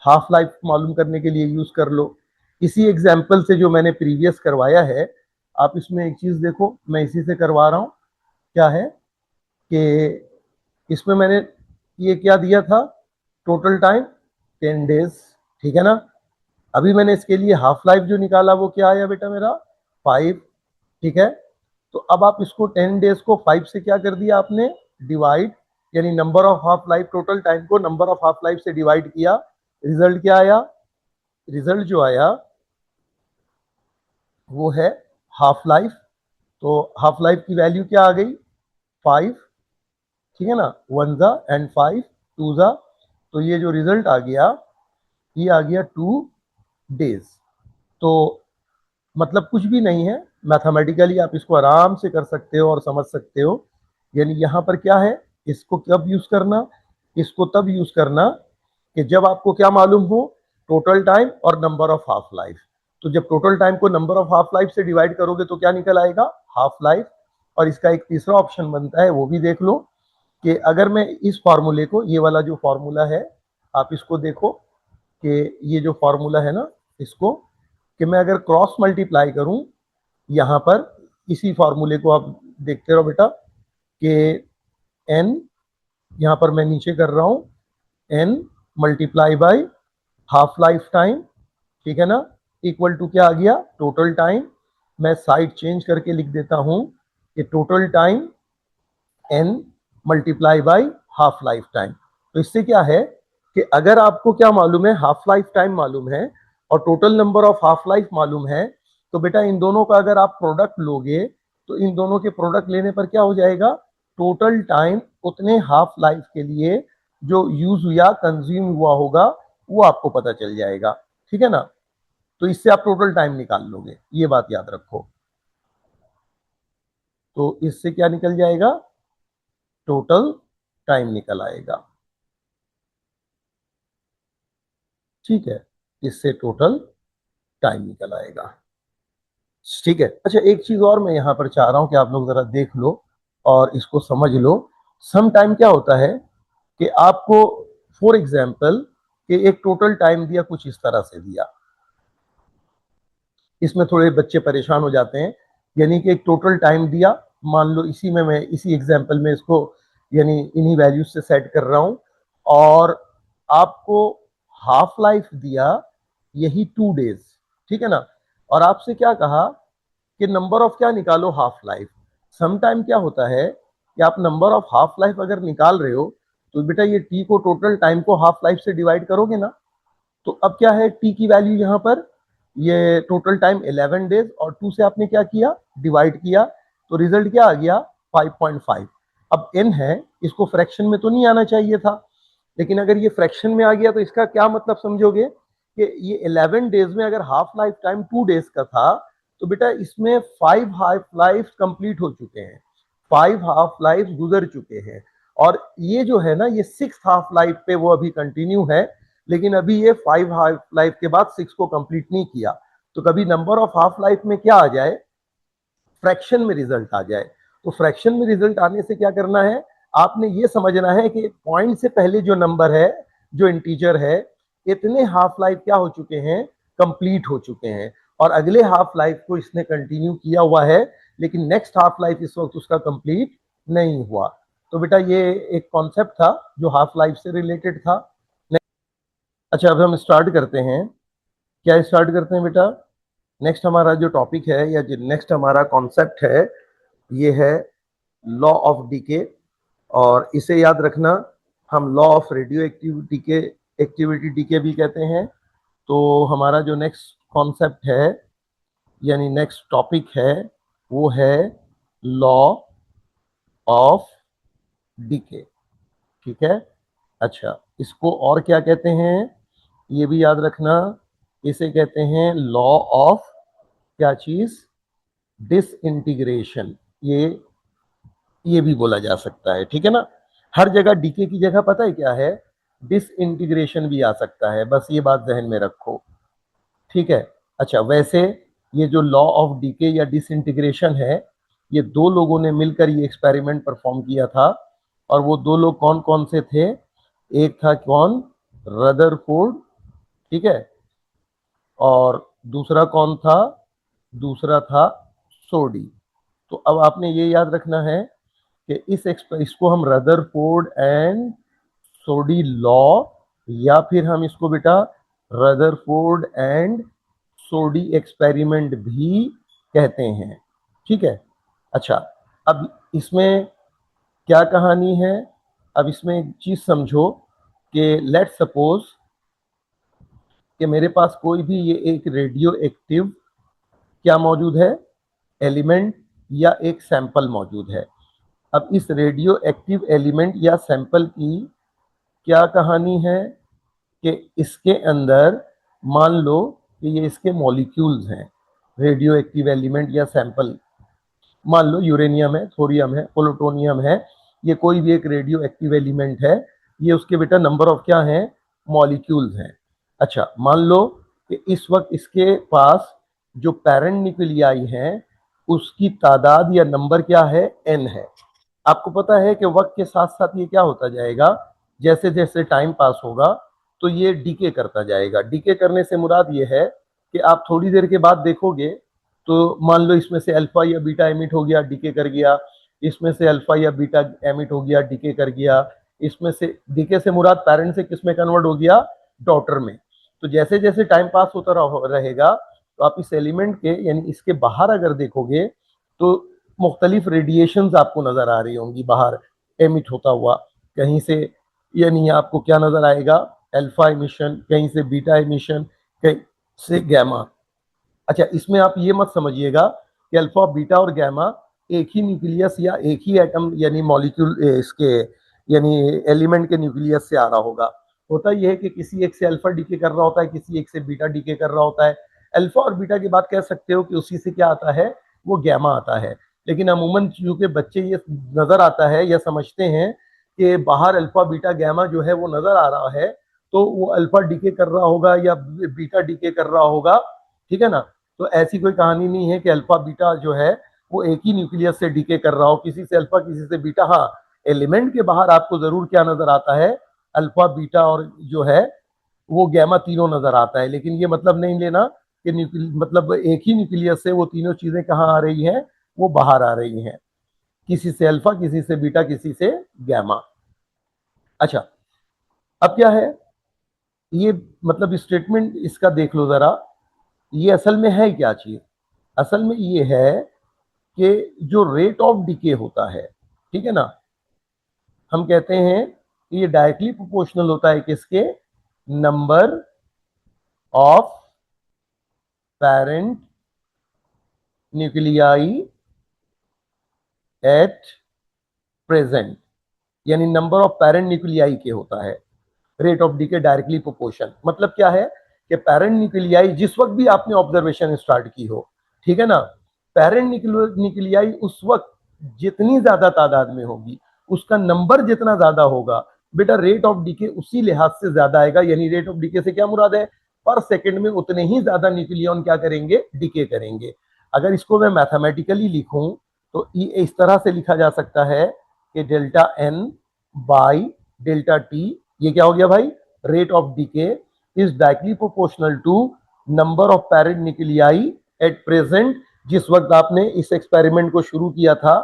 हाफ लाइफ मालूम करने के लिए यूज कर लो इसी एग्जाम्पल से जो मैंने प्रीवियस करवाया है। आप इसमें एक चीज देखो, मैं इसी से करवा रहा हूं, क्या है कि इसमें मैंने ये क्या दिया था, टोटल टाइम 10 डेज, ठीक है ना। अभी मैंने इसके लिए हाफ लाइफ जो निकाला वो क्या आया बेटा मेरा, 5, ठीक है। तो अब आप इसको 10 डेज को 5 से क्या कर दिया आपने, डिवाइड, यानी number of half life, total time को नंबर ऑफ हाफ लाइफ से डिवाइड किया। रिजल्ट क्या आया, रिजल्ट जो आया वो है हाफ लाइफ। तो हाफ लाइफ की वैल्यू क्या आ गई, 5, ठीक है ना, 1 जा एंड 5 2 जा। तो ये जो रिजल्ट आ गया, ये आ गया 2 डेज। तो मतलब कुछ भी नहीं है, मैथमेटिकली आप इसको आराम से कर सकते हो और समझ सकते हो। यानी यहाँ पर क्या है, इसको कब यूज करना, इसको तब यूज करना कि जब आपको क्या मालूम हो, टोटल टाइम और नंबर ऑफ हाफ लाइफ। तो जब टोटल टाइम को नंबर ऑफ हाफ लाइफ से डिवाइड करोगे तो क्या निकल आएगा, हाफ लाइफ। और इसका एक तीसरा ऑप्शन बनता है, वो भी देख लो, कि अगर मैं इस फॉर्मूले को, ये वाला जो फॉर्मूला है, आप इसको देखो कि ये जो फॉर्मूला है ना, इसको कि मैं अगर क्रॉस मल्टीप्लाई करूं यहाँ पर, इसी फॉर्मूले को आप देखते रहो बेटा, कि एन, यहाँ पर मैं नीचे कर रहा हूं, N multiply by half life time, ठीक है ना, इक्वल टू क्या आ गया, टोटल टाइम। मैं साइड चेंज करके लिख देता हूं कि total time N multiply by half life time. तो इससे क्या है कि अगर आपको क्या मालूम है, हाफ लाइफ टाइम मालूम है और total number of half life मालूम है, तो बेटा इन दोनों का अगर आप प्रोडक्ट लोगे तो इन दोनों के प्रोडक्ट लेने पर क्या हो जाएगा, टोटल टाइम उतने हाफ लाइफ के लिए जो यूज या कंज्यूम हुआ होगा वो आपको पता चल जाएगा, ठीक है ना। तो इससे आप टोटल टाइम निकाल लोगे, ये बात याद रखो। तो इससे क्या निकल जाएगा, टोटल टाइम निकल आएगा, ठीक है, इससे टोटल टाइम निकल आएगा, ठीक है। अच्छा, एक चीज और मैं यहां पर चाह रहा हूं कि आप लोग जरा देख लो और इसको समझ लो। सम टाइम क्या होता है कि आपको, फॉर एग्जाम्पल, कि एक टोटल टाइम दिया, कुछ इस तरह से दिया, इसमें थोड़े बच्चे परेशान हो जाते हैं। यानी कि एक टोटल टाइम दिया, मान लो इसी में, मैं इसी एग्जाम्पल में इसको यानी इन्हीं वैल्यूज से सेट कर रहा हूं, और आपको हाफ लाइफ दिया यही 2 डेज, ठीक है ना, और आपसे क्या कहा कि नंबर ऑफ क्या निकालो, हाफ लाइफ। सम टाइम क्या होता है कि आप नंबर ऑफ हाफ लाइफ अगर निकाल रहे हो तो बेटा ये टी को, टोटल टाइम को हाफ लाइफ से डिवाइड करोगे ना, तो अब क्या है, टी की वैल्यू यहाँ पर, ये टोटल टाइम 11 डेज और 2 से आपने क्या किया, डिवाइड किया, तो रिजल्ट क्या आ गया, 5.5। अब एन है, इसको फ्रैक्शन में तो नहीं आना चाहिए था, लेकिन अगर ये फ्रैक्शन में आ गया तो इसका क्या मतलब समझोगे कि ये 11 डेज में अगर हाफ लाइफ टाइम 2 डेज का था, तो बेटा इसमें 5 हाफ लाइफ कंप्लीट हो चुके हैं, 5 हाफ लाइफ गुजर चुके हैं। और ये जो है ना, ये 6 हाफ लाइफ पे वो अभी कंटिन्यू है, लेकिन अभी ये 5 हाफ लाइफ के बाद 6 को कंप्लीट नहीं किया। तो कभी नंबर ऑफ हाफ लाइफ में क्या आ जाए, फ्रैक्शन में रिजल्ट आ जाए। तो फ्रैक्शन में रिजल्ट आने से क्या करना है, आपने ये समझना है कि पॉइंट से पहले जो नंबर है, जो इंटीजर है, इतने हाफ लाइफ क्या हो चुके हैं, कंप्लीट हो चुके हैं, और अगले हाफ लाइफ को इसने कंटिन्यू किया हुआ है, लेकिन नेक्स्ट हाफ लाइफ इस वक्त उसका कंप्लीट नहीं हुआ। तो बेटा ये एक कॉन्सेप्ट था जो हाफ लाइफ से रिलेटेड था। अच्छा, अब हम स्टार्ट करते हैं। क्या स्टार्ट करते हैं बेटा, नेक्स्ट हमारा जो टॉपिक है या जो नेक्स्ट हमारा कॉन्सेप्ट है, ये है लॉ ऑफ डीके। और इसे याद रखना, हम लॉ ऑफ रेडियो एक्टिविटी के, एक्टिविटी डीके भी कहते हैं। तो हमारा जो नेक्स्ट कॉन्सेप्ट है यानी नेक्स्ट टॉपिक है, वो है लॉ ऑफ डीके, ठीक है। अच्छा, इसको और क्या कहते हैं, ये भी याद रखना, इसे कहते हैं लॉ ऑफ क्या चीज, डिसइंटीग्रेशन। ये भी बोला जा सकता है, ठीक है ना। हर जगह डीके की जगह पता है क्या है, डिसइंटीग्रेशन भी आ सकता है, बस ये बात जहन में रखो, ठीक है। अच्छा, वैसे ये जो लॉ ऑफ डीके या डिसइंटीग्रेशन है, ये दो लोगों ने मिलकर ये एक्सपेरिमेंट परफॉर्म किया था, और वो दो लोग कौन कौन से थे, एक था कौन, रदरफोर्ड, ठीक है, और दूसरा कौन था, दूसरा था सोडी। तो अब आपने ये याद रखना है कि इसको हम रदरफोर्ड एंड सोडी लॉ, या फिर हम इसको बेटा रदरफोर्ड एंड सोडी एक्सपेरिमेंट भी कहते हैं, ठीक है। अच्छा, अब इसमें क्या कहानी है, अब इसमें एक चीज समझो कि लेट सपोज कि मेरे पास कोई भी ये एक रेडियो एक्टिव क्या मौजूद है, एलिमेंट या एक सैंपल मौजूद है। अब इस रेडियो एक्टिव एलिमेंट या सैंपल की क्या कहानी है कि इसके अंदर मान लो कि ये इसके मॉलिक्यूल्स हैं, रेडियो एक्टिव एलिमेंट या सैंपल, मान लो यूरेनियम है, थोरियम है, प्लूटोनियम है, ये कोई भी एक रेडियो एक्टिव एलिमेंट है, ये उसके बेटा नंबर ऑफ क्या है, मॉलिक्यूल्स हैं। अच्छा मान लो कि इस वक्त इसके पास जो पेरेंट न्यूक्लियाई हैं उसकी तादाद या नंबर क्या है, एन है। आपको पता है कि वक्त के साथ साथ ये क्या होता जाएगा, जैसे जैसे टाइम पास होगा तो ये डीके करता जाएगा। डीके करने से मुराद ये है कि आप थोड़ी देर के बाद देखोगे तो मान लो इसमें से अल्फा या बीटा एमिट हो गया, डीके कर गया, इसमें से अल्फा या बीटा एमिट हो गया, डीके कर गया, इसमें से डीके से मुराद पेरेंट से किस में कन्वर्ट हो गया, डॉटर में। तो जैसे जैसे टाइम पास होता रहेगा तो आप इस एलिमेंट के यानी इसके बाहर अगर देखोगे तो मुख्तलिफ रेडिएशंस आपको नजर आ रही होंगी बाहर एमिट होता हुआ, कहीं से यानी आपको क्या नजर आएगा, अल्फा इमिशन, कहीं से बीटा इमिशन, कहीं से गैमा। अच्छा इसमें आप ये मत समझिएगा कि अल्फा बीटा और गैमा एक ही न्यूक्लियस या एक ही एटम यानी मॉलिक्यूल इसके यानी एलिमेंट के न्यूक्लियस से आ रहा होगा। होता यह है कि किसी एक से अल्फा डीके कर रहा होता है, किसी एक से बीटा डीके कर रहा होता है। अल्फा और बीटा की बात कह सकते हो कि उसी से क्या आता है, वो गैमा आता है। लेकिन अमूमन चूंकि बच्चे ये नजर आता है या समझते हैं कि बाहर अल्फा बीटा गैमा जो है वो नजर आ रहा है, तो वो अल्फा डीके कर रहा होगा या बीटा डीके कर रहा होगा, ठीक है ना। तो ऐसी कोई कहानी नहीं है कि अल्फा बीटा जो है वो एक ही न्यूक्लियस से डीके कर रहा हो, किसी से अल्फा किसी से बीटा। हाँ एलिमेंट के बाहर आपको जरूर क्या नजर आता है, अल्फा बीटा और जो है वो गैमा तीनों नजर आता है। लेकिन ये मतलब नहीं लेना कि मतलब एक ही न्यूक्लियस से वो तीनों चीजें कहाँ आ रही हैं, वो बाहर आ रही हैं, किसी से अल्फा किसी से बीटा किसी से गैमा। अच्छा अब क्या है ये, मतलब स्टेटमेंट इसका देख लो जरा, ये असल में है क्या चीज, असल में ये है कि जो रेट ऑफ डिके होता है, ठीक है ना, हम कहते हैं कि ये डायरेक्टली प्रोपोर्शनल होता है किसके, number of parent nuclei at present, यानी नंबर ऑफ पेरेंट न्यूक्लियाई के होता है rate of decay directly proportion. मतलब क्या है कि पेरेंट न्यूक्लियाई जिस वक्त भी आपने ऑब्जर्वेशन स्टार्ट की हो, ठीक है ना, पेरेंट न्यूक्लियाई उस वक्त जितनी ज्यादा तादाद में होगी, उसका नंबर जितना ज्यादा होगा, बेटा रेट ऑफ डीके उसी लिहाज से ज्यादा आएगा। यानी रेट ऑफ डीके से क्या मुराद है, पर सेकंड में उतने ही ज्यादा न्यूक्लियन क्या करेंगे, डीके करेंगे। अगर इसको मैं मैथमेटिकली लिखूं तो ये इस तरह से लिखा जा सकता है कि delta N by delta T, ये क्या हो गया भाई, rate of decay is directly proportional to number of parent nuclei at present, जिस वक्त आपने इस एक्सपेरिमेंट को शुरू किया था।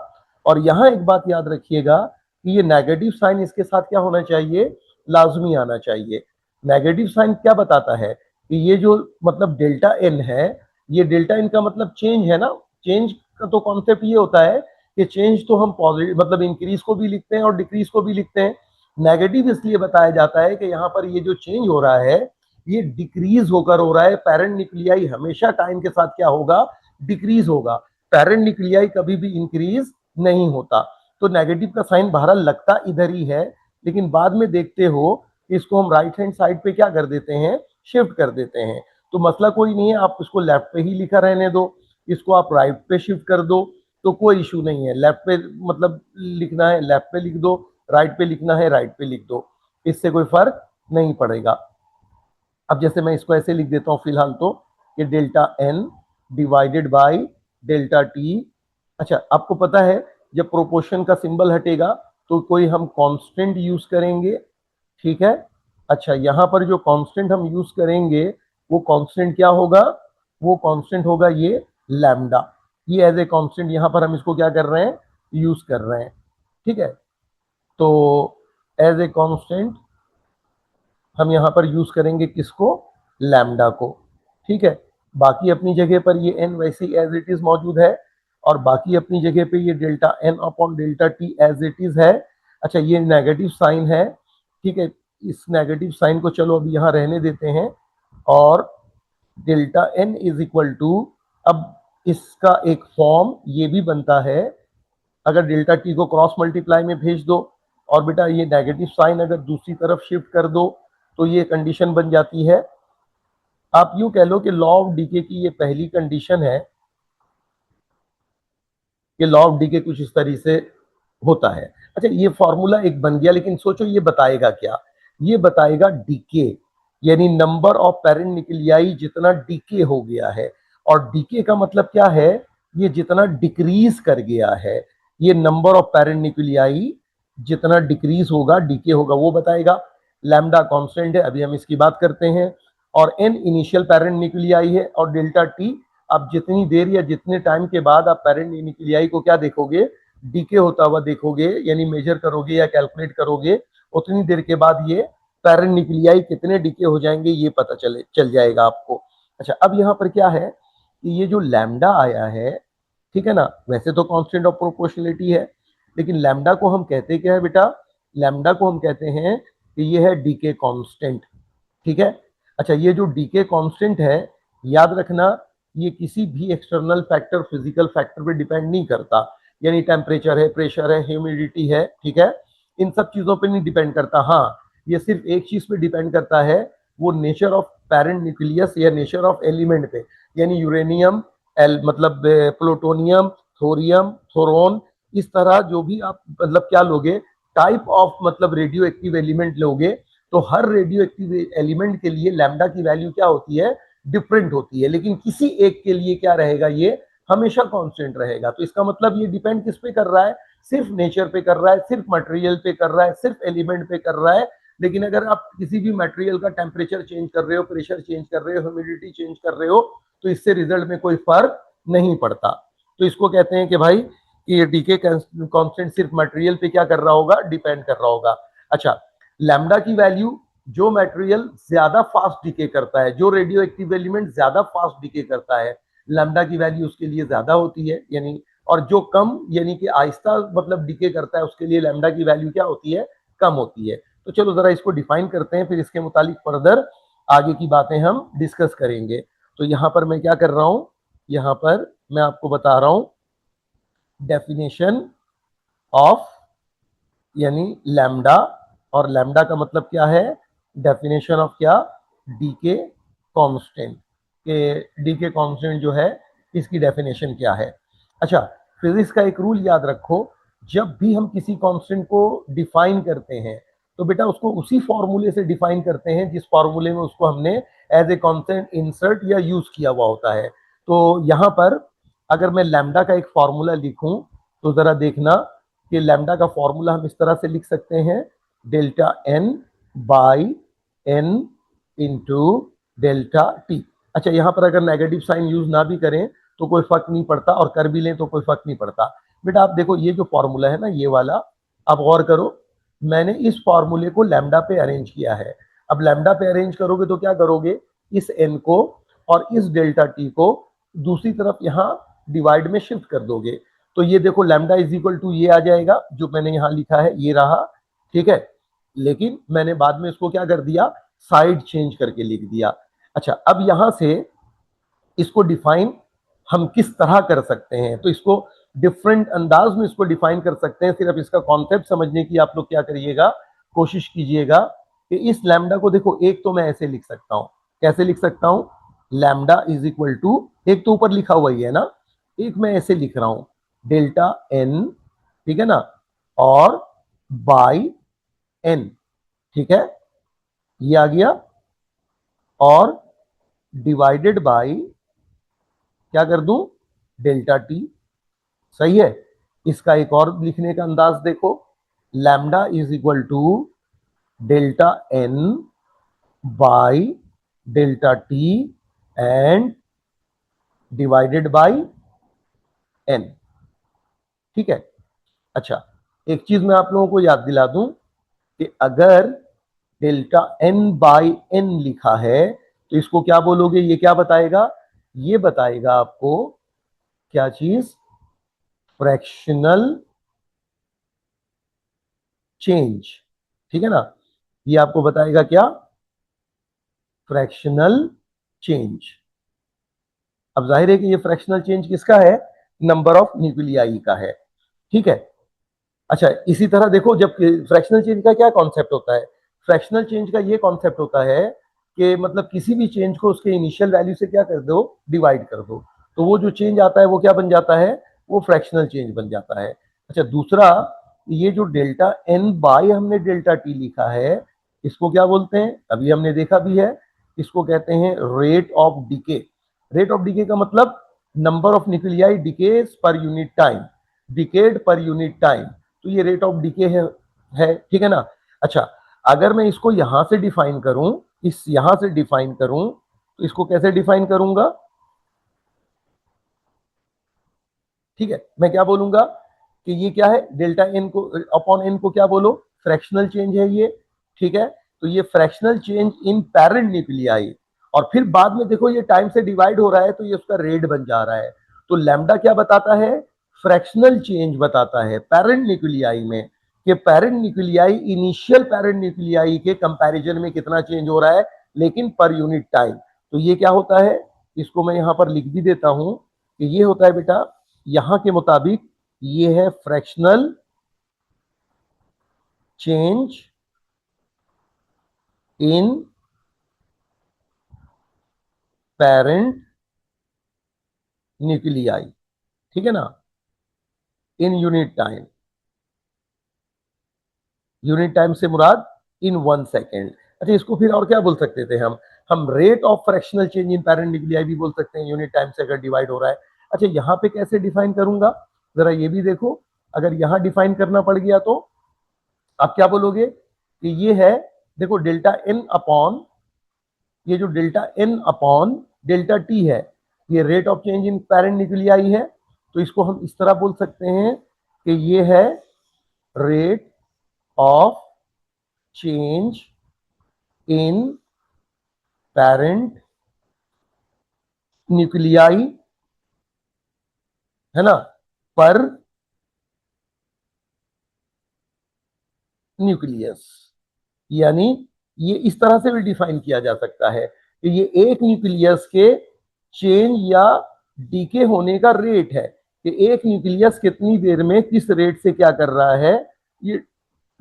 और यहां एक बात याद रखिएगा कि ये नेगेटिव साइन इसके साथ क्या होना चाहिए, लाजमी आना चाहिए। नेगेटिव साइन क्या बताता है कि ये जो मतलब डेल्टा एन है, ये डेल्टा एन का मतलब चेंज है ना। चेंज का तो कॉन्सेप्ट ये होता है कि चेंज तो हम पॉजिटिव मतलब इंक्रीज को भी लिखते हैं और डिक्रीज को भी लिखते हैं। नेगेटिव इसलिए बताया जाता है कि यहाँ पर ये जो चेंज हो रहा है ये डिक्रीज होकर हो रहा है। पेरेंट न्यूक्लियाई हमेशा टाइम के साथ क्या होगा, डिक्रीज होगा। पेरेंट न्यूक्लियाई कभी भी इंक्रीज नहीं होता। तो नेगेटिव का साइन बहरहाल लगता इधर ही है, लेकिन बाद में देखते हो इसको हम राइट हैंड साइड पे क्या कर देते हैं, शिफ्ट कर देते हैं। तो मसला कोई नहीं है, आप उसको लेफ्ट पे ही लिखा रहने दो, इसको आप राइट पे शिफ्ट कर दो तो कोई इशू नहीं है। लेफ्ट पे मतलब लिखना है लेफ्ट पे लिख दो, राइट पे लिखना है राइट पे लिख दो, इससे कोई फर्क नहीं पड़ेगा। अब जैसे मैं इसको ऐसे लिख देता हूं फिलहाल तो, कि delta N divided by delta T. अच्छा आपको पता है जब प्रोपोर्शन का सिंबल हटेगा तो कोई हम कांस्टेंट यूज करेंगे, ठीक है। अच्छा यहाँ पर जो कांस्टेंट हम यूज करेंगे वो कांस्टेंट क्या होगा, वो कांस्टेंट होगा ये लैम्डा। ये एज ए कांस्टेंट यहाँ पर हम इसको क्या कर रहे हैं, यूज कर रहे हैं, ठीक है। तो एज ए कांस्टेंट हम यहाँ पर यूज करेंगे किसको, लैम्डा को, ठीक है। बाकी अपनी जगह पर ये एन वैसे ही एज इट इज मौजूद है, और बाकी अपनी जगह पे ये delta N upon delta T as it is है। अच्छा ये नेगेटिव साइन है, ठीक है, इस नेगेटिव साइन को चलो अभी यहाँ रहने देते हैं। और delta N is equal to, अब इसका एक फॉर्म ये भी बनता है, अगर डेल्टा टी को क्रॉस मल्टीप्लाई में भेज दो और बेटा ये नेगेटिव साइन अगर दूसरी तरफ शिफ्ट कर दो तो ये कंडीशन बन जाती है आप यूं कह लो कि लॉ ऑफ डीके की ये पहली कंडीशन है कि लॉ ऑफ डीके कुछ इस तरीके से होता है। अच्छा, ये फॉर्मूला एक बन गया, लेकिन सोचो ये बताएगा क्या? ये बताएगा डीके, यानी नंबर ऑफ पेरेंट न्यूक्लियाई जितना डीके हो गया है। और डीके का मतलब क्या है? ये जितना डिक्रीज कर गया है, ये नंबर ऑफ पेरेंट न्यूक्लियाई जितना डिक्रीज होगा, डीके होगा, वो बताएगा। लैम्डा कांस्टेंट है, अभी हम इसकी बात करते हैं। और एन इनिशियल पेरेंट न्यूक्लियाई है, और डेल्टा टी आप जितनी देर या जितने टाइम के बाद आप पेरेंट न्यूक्लियाई को क्या देखोगे? डीके होता हुआ देखोगे, यानी मेजर करोगे या कैलकुलेट करोगे, उतनी देर के बाद ये पेरेंट न्यूक्लियाई कितने डीके हो जाएंगे ये पता चल जाएगा आपको। अच्छा, अब यहाँ पर क्या है कि ये जो लैम्डा आया है, ठीक है ना, वैसे तो कांस्टेंट ऑफ प्रोपोर्शनलिटी है, लेकिन लैम्डा को हम कहते क्या है बेटा? लैम्डा को हम कहते हैं कि ये है डीके कांस्टेंट। ठीक है। अच्छा, ये जो डीके कांस्टेंट है, याद रखना, ये किसी भी एक्सटर्नल फैक्टर, फिजिकल फैक्टर पे डिपेंड नहीं करता। यानी टेम्परेचर है, प्रेशर है, ह्यूमिडिटी है, ठीक है, इन सब चीजों पे नहीं डिपेंड करता। हाँ, ये सिर्फ एक चीज पे डिपेंड करता है, वो नेचर ऑफ पेरेंट न्यूक्लियस या नेचर ऑफ एलिमेंट पे। यानी यूरेनियम, मतलब प्लूटोनियम, थोरियम, थोरोन, इस तरह जो भी आप मतलब क्या लोगे, टाइप ऑफ मतलब रेडियो एक्टिव एलिमेंट लोगे, तो हर रेडियो एक्टिव एलिमेंट के लिए लैम्डा की वैल्यू क्या होती है? डिफरेंट होती है, लेकिन किसी एक के लिए क्या रहेगा? ये हमेशा कांस्टेंट रहेगा। तो इसका मतलब ये डिपेंड किस पे कर रहा है? सिर्फ नेचर पे कर रहा है, सिर्फ मटेरियल पे कर रहा है, सिर्फ एलिमेंट पे कर रहा है। लेकिन अगर आप किसी भी मटेरियल का टेम्परेचर चेंज कर रहे हो, प्रेशर चेंज कर रहे हो, ह्यूमिडिटी चेंज कर रहे हो, तो इससे रिजल्ट में कोई फर्क नहीं पड़ता। तो इसको कहते हैं कि भाई ये डीके कांस्टेंट सिर्फ मटेरियल पे क्या कर रहा होगा? डिपेंड कर रहा होगा। अच्छा, लैम्डा की वैल्यू, जो मटेरियल ज्यादा फास्ट डीके करता है, जो रेडियो एक्टिव एलिमेंट ज्यादा फास्ट डीके करता है, लैम्डा की वैल्यू उसके लिए ज्यादा होती है। यानी और जो कम यानी कि आहिस्ता मतलब डीके करता है, उसके लिए लैम्डा की वैल्यू क्या होती है? कम होती है। तो चलो जरा इसको डिफाइन करते हैं, फिर इसके मुतालिक फर्दर आगे की बातें हम डिस्कस करेंगे। तो यहां पर मैं क्या कर रहा हूं? यहां पर मैं आपको बता रहा हूं डेफिनेशन ऑफ, यानी लैम्डा। और लैम्डा का मतलब क्या है? डेफिनेशन ऑफ क्या? Decay constant. के डीके कांस्टेंट जो है, इसकी डेफिनेशन क्या है? अच्छा, फिजिक्स का एक रूल याद रखो, जब भी हम किसी कांस्टेंट को डिफाइन करते हैं, तो बेटा उसको उसी फॉर्मूले से डिफाइन करते हैं जिस फॉर्मूले में उसको हमने एज ए कांस्टेंट इंसर्ट या यूज किया हुआ होता है। तो यहां पर अगर मैं लैम्डा का एक फॉर्मूला लिखूं, तो जरा देखना कि लैम्डा का फॉर्मूला हम इस तरह से लिख सकते हैं, delta N by N into delta T. अच्छा, यहां पर अगर नेगेटिव साइन यूज ना भी करें तो कोई फर्क नहीं पड़ता, और कर भी लें तो कोई फर्क नहीं पड़ता। बेटा आप देखो, ये जो फॉर्मूला है ना, ये वाला, आप गौर करो, मैंने इस फॉर्मूले को लैम्डा पे अरेंज किया है। अब लैम्डा पे अरेंज करोगे तो क्या करोगे? इस एन को और इस डेल्टा टी को दूसरी तरफ यहां डिवाइड में शिफ्ट कर दोगे। तो ये देखो, लैम्डा इज इक्वल टू ये आ जाएगा जो मैंने यहां लिखा है, ये रहा, ठीक है। लेकिन मैंने बाद में इसको क्या कर दिया? साइड चेंज करके लिख दिया। अच्छा, अब यहां से इसको डिफाइन हम किस तरह कर सकते हैं? तो इसको डिफरेंट अंदाज में इसको डिफाइन कर सकते हैं। सिर्फ इसका कॉन्सेप्ट समझने की आप लोग क्या करिएगा? कोशिश कीजिएगा कि इस लैम्डा को देखो, एक तो मैं ऐसे लिख सकता हूं, कैसे लिख सकता हूं? लैम्डा इज इक्वल टू, एक तो ऊपर लिखा हुआ ही है ना, एक मैं ऐसे लिख रहा हूं, डेल्टा एन, ठीक है ना, और बाई एन, ठीक है, ये आ गया, और डिवाइडेड बाई क्या कर दूं? Delta T. सही है। इसका एक और लिखने का अंदाज देखो, lambda is equal to delta N by delta T and divided by N, ठीक है। अच्छा, एक चीज मैं आप लोगों को याद दिला दूं कि अगर डेल्टा एन बाई एन लिखा है, तो इसको क्या बोलोगे? ये क्या बताएगा? ये बताएगा आपको क्या चीज? फ्रैक्शनल चेंज, ठीक है ना। ये आपको बताएगा क्या? Fractional change. अब जाहिर है कि ये फ्रैक्शनल चेंज किसका है? नंबर ऑफ न्यूक्लियाई का है, ठीक है। अच्छा, इसी तरह देखो, जब फ्रैक्शनल चेंज का क्या कॉन्सेप्ट होता है? फ्रैक्शनल चेंज का ये कॉन्सेप्ट होता है कि मतलब किसी भी चेंज को उसके इनिशियल वैल्यू से क्या कर दो, डिवाइड कर दो, तो वो जो चेंज आता है वो क्या बन जाता है, वो फ्रैक्शनल चेंज बन जाता है। अच्छा, दूसरा, ये जो डेल्टा एन बाय हमने डेल्टा टी लिखा है, इसको क्या बोलते हैं, अभी हमने देखा भी है, इसको कहते हैं rate of decay. Rate of decay का मतलब number of nuclei decays per unit time, decayed per unit time, तो ये रेट ऑफ डीके है, ठीक है ना। अच्छा, अगर मैं इसको यहां से डिफाइन करूं, इस यहां से डिफाइन करूं, तो इसको कैसे डिफाइन करूंगा, ठीक है, मैं क्या बोलूंगा कि ये क्या है, डेल्टा एन को अपॉन एन को क्या बोलो, फ्रैक्शनल चेंज है ये, ठीक है। तो ये fractional change in parent nuclei, और फिर बाद में देखो ये टाइम से डिवाइड हो रहा है तो ये उसका रेट बन जा रहा है। तो लैम्डा क्या बताता है, फ्रैक्शनल चेंज बताता है पैरेंट न्यूक्लियाई में, कि parent nuclei initial parent nuclei के कंपैरिजन में कितना चेंज हो रहा है, लेकिन पर यूनिट टाइम। तो ये क्या होता है, इसको मैं यहां पर लिख भी देता हूं कि ये होता है बेटा, यहां के मुताबिक ये है fractional change in parent nuclei, ठीक है ना, in unit time, unit time से मुराद इन 1 सेकेंड। अच्छा, इसको फिर और क्या बोल सकते थे हम rate of fractional change in parent nuclei भी बोल सकते हैं, यूनिट टाइम से अगर डिवाइड हो रहा है। अच्छा, यहां पे कैसे डिफाइन करूंगा, जरा ये भी देखो, अगर यहां डिफाइन करना पड़ गया तो आप क्या बोलोगे कि ये है, देखो डेल्टा एन अपॉन, ये जो delta N upon delta T है, ये rate of change in parent nuclei है, तो इसको हम इस तरह बोल सकते हैं कि ये है rate of change in parent nuclei, है ना, पर न्यूक्लियस। यानी ये इस तरह से भी डिफाइन किया जा सकता है कि ये एक न्यूक्लियस के चेंज या डीके होने का रेट है, कि एक न्यूक्लियस कितनी देर में किस रेट से क्या कर रहा है, ये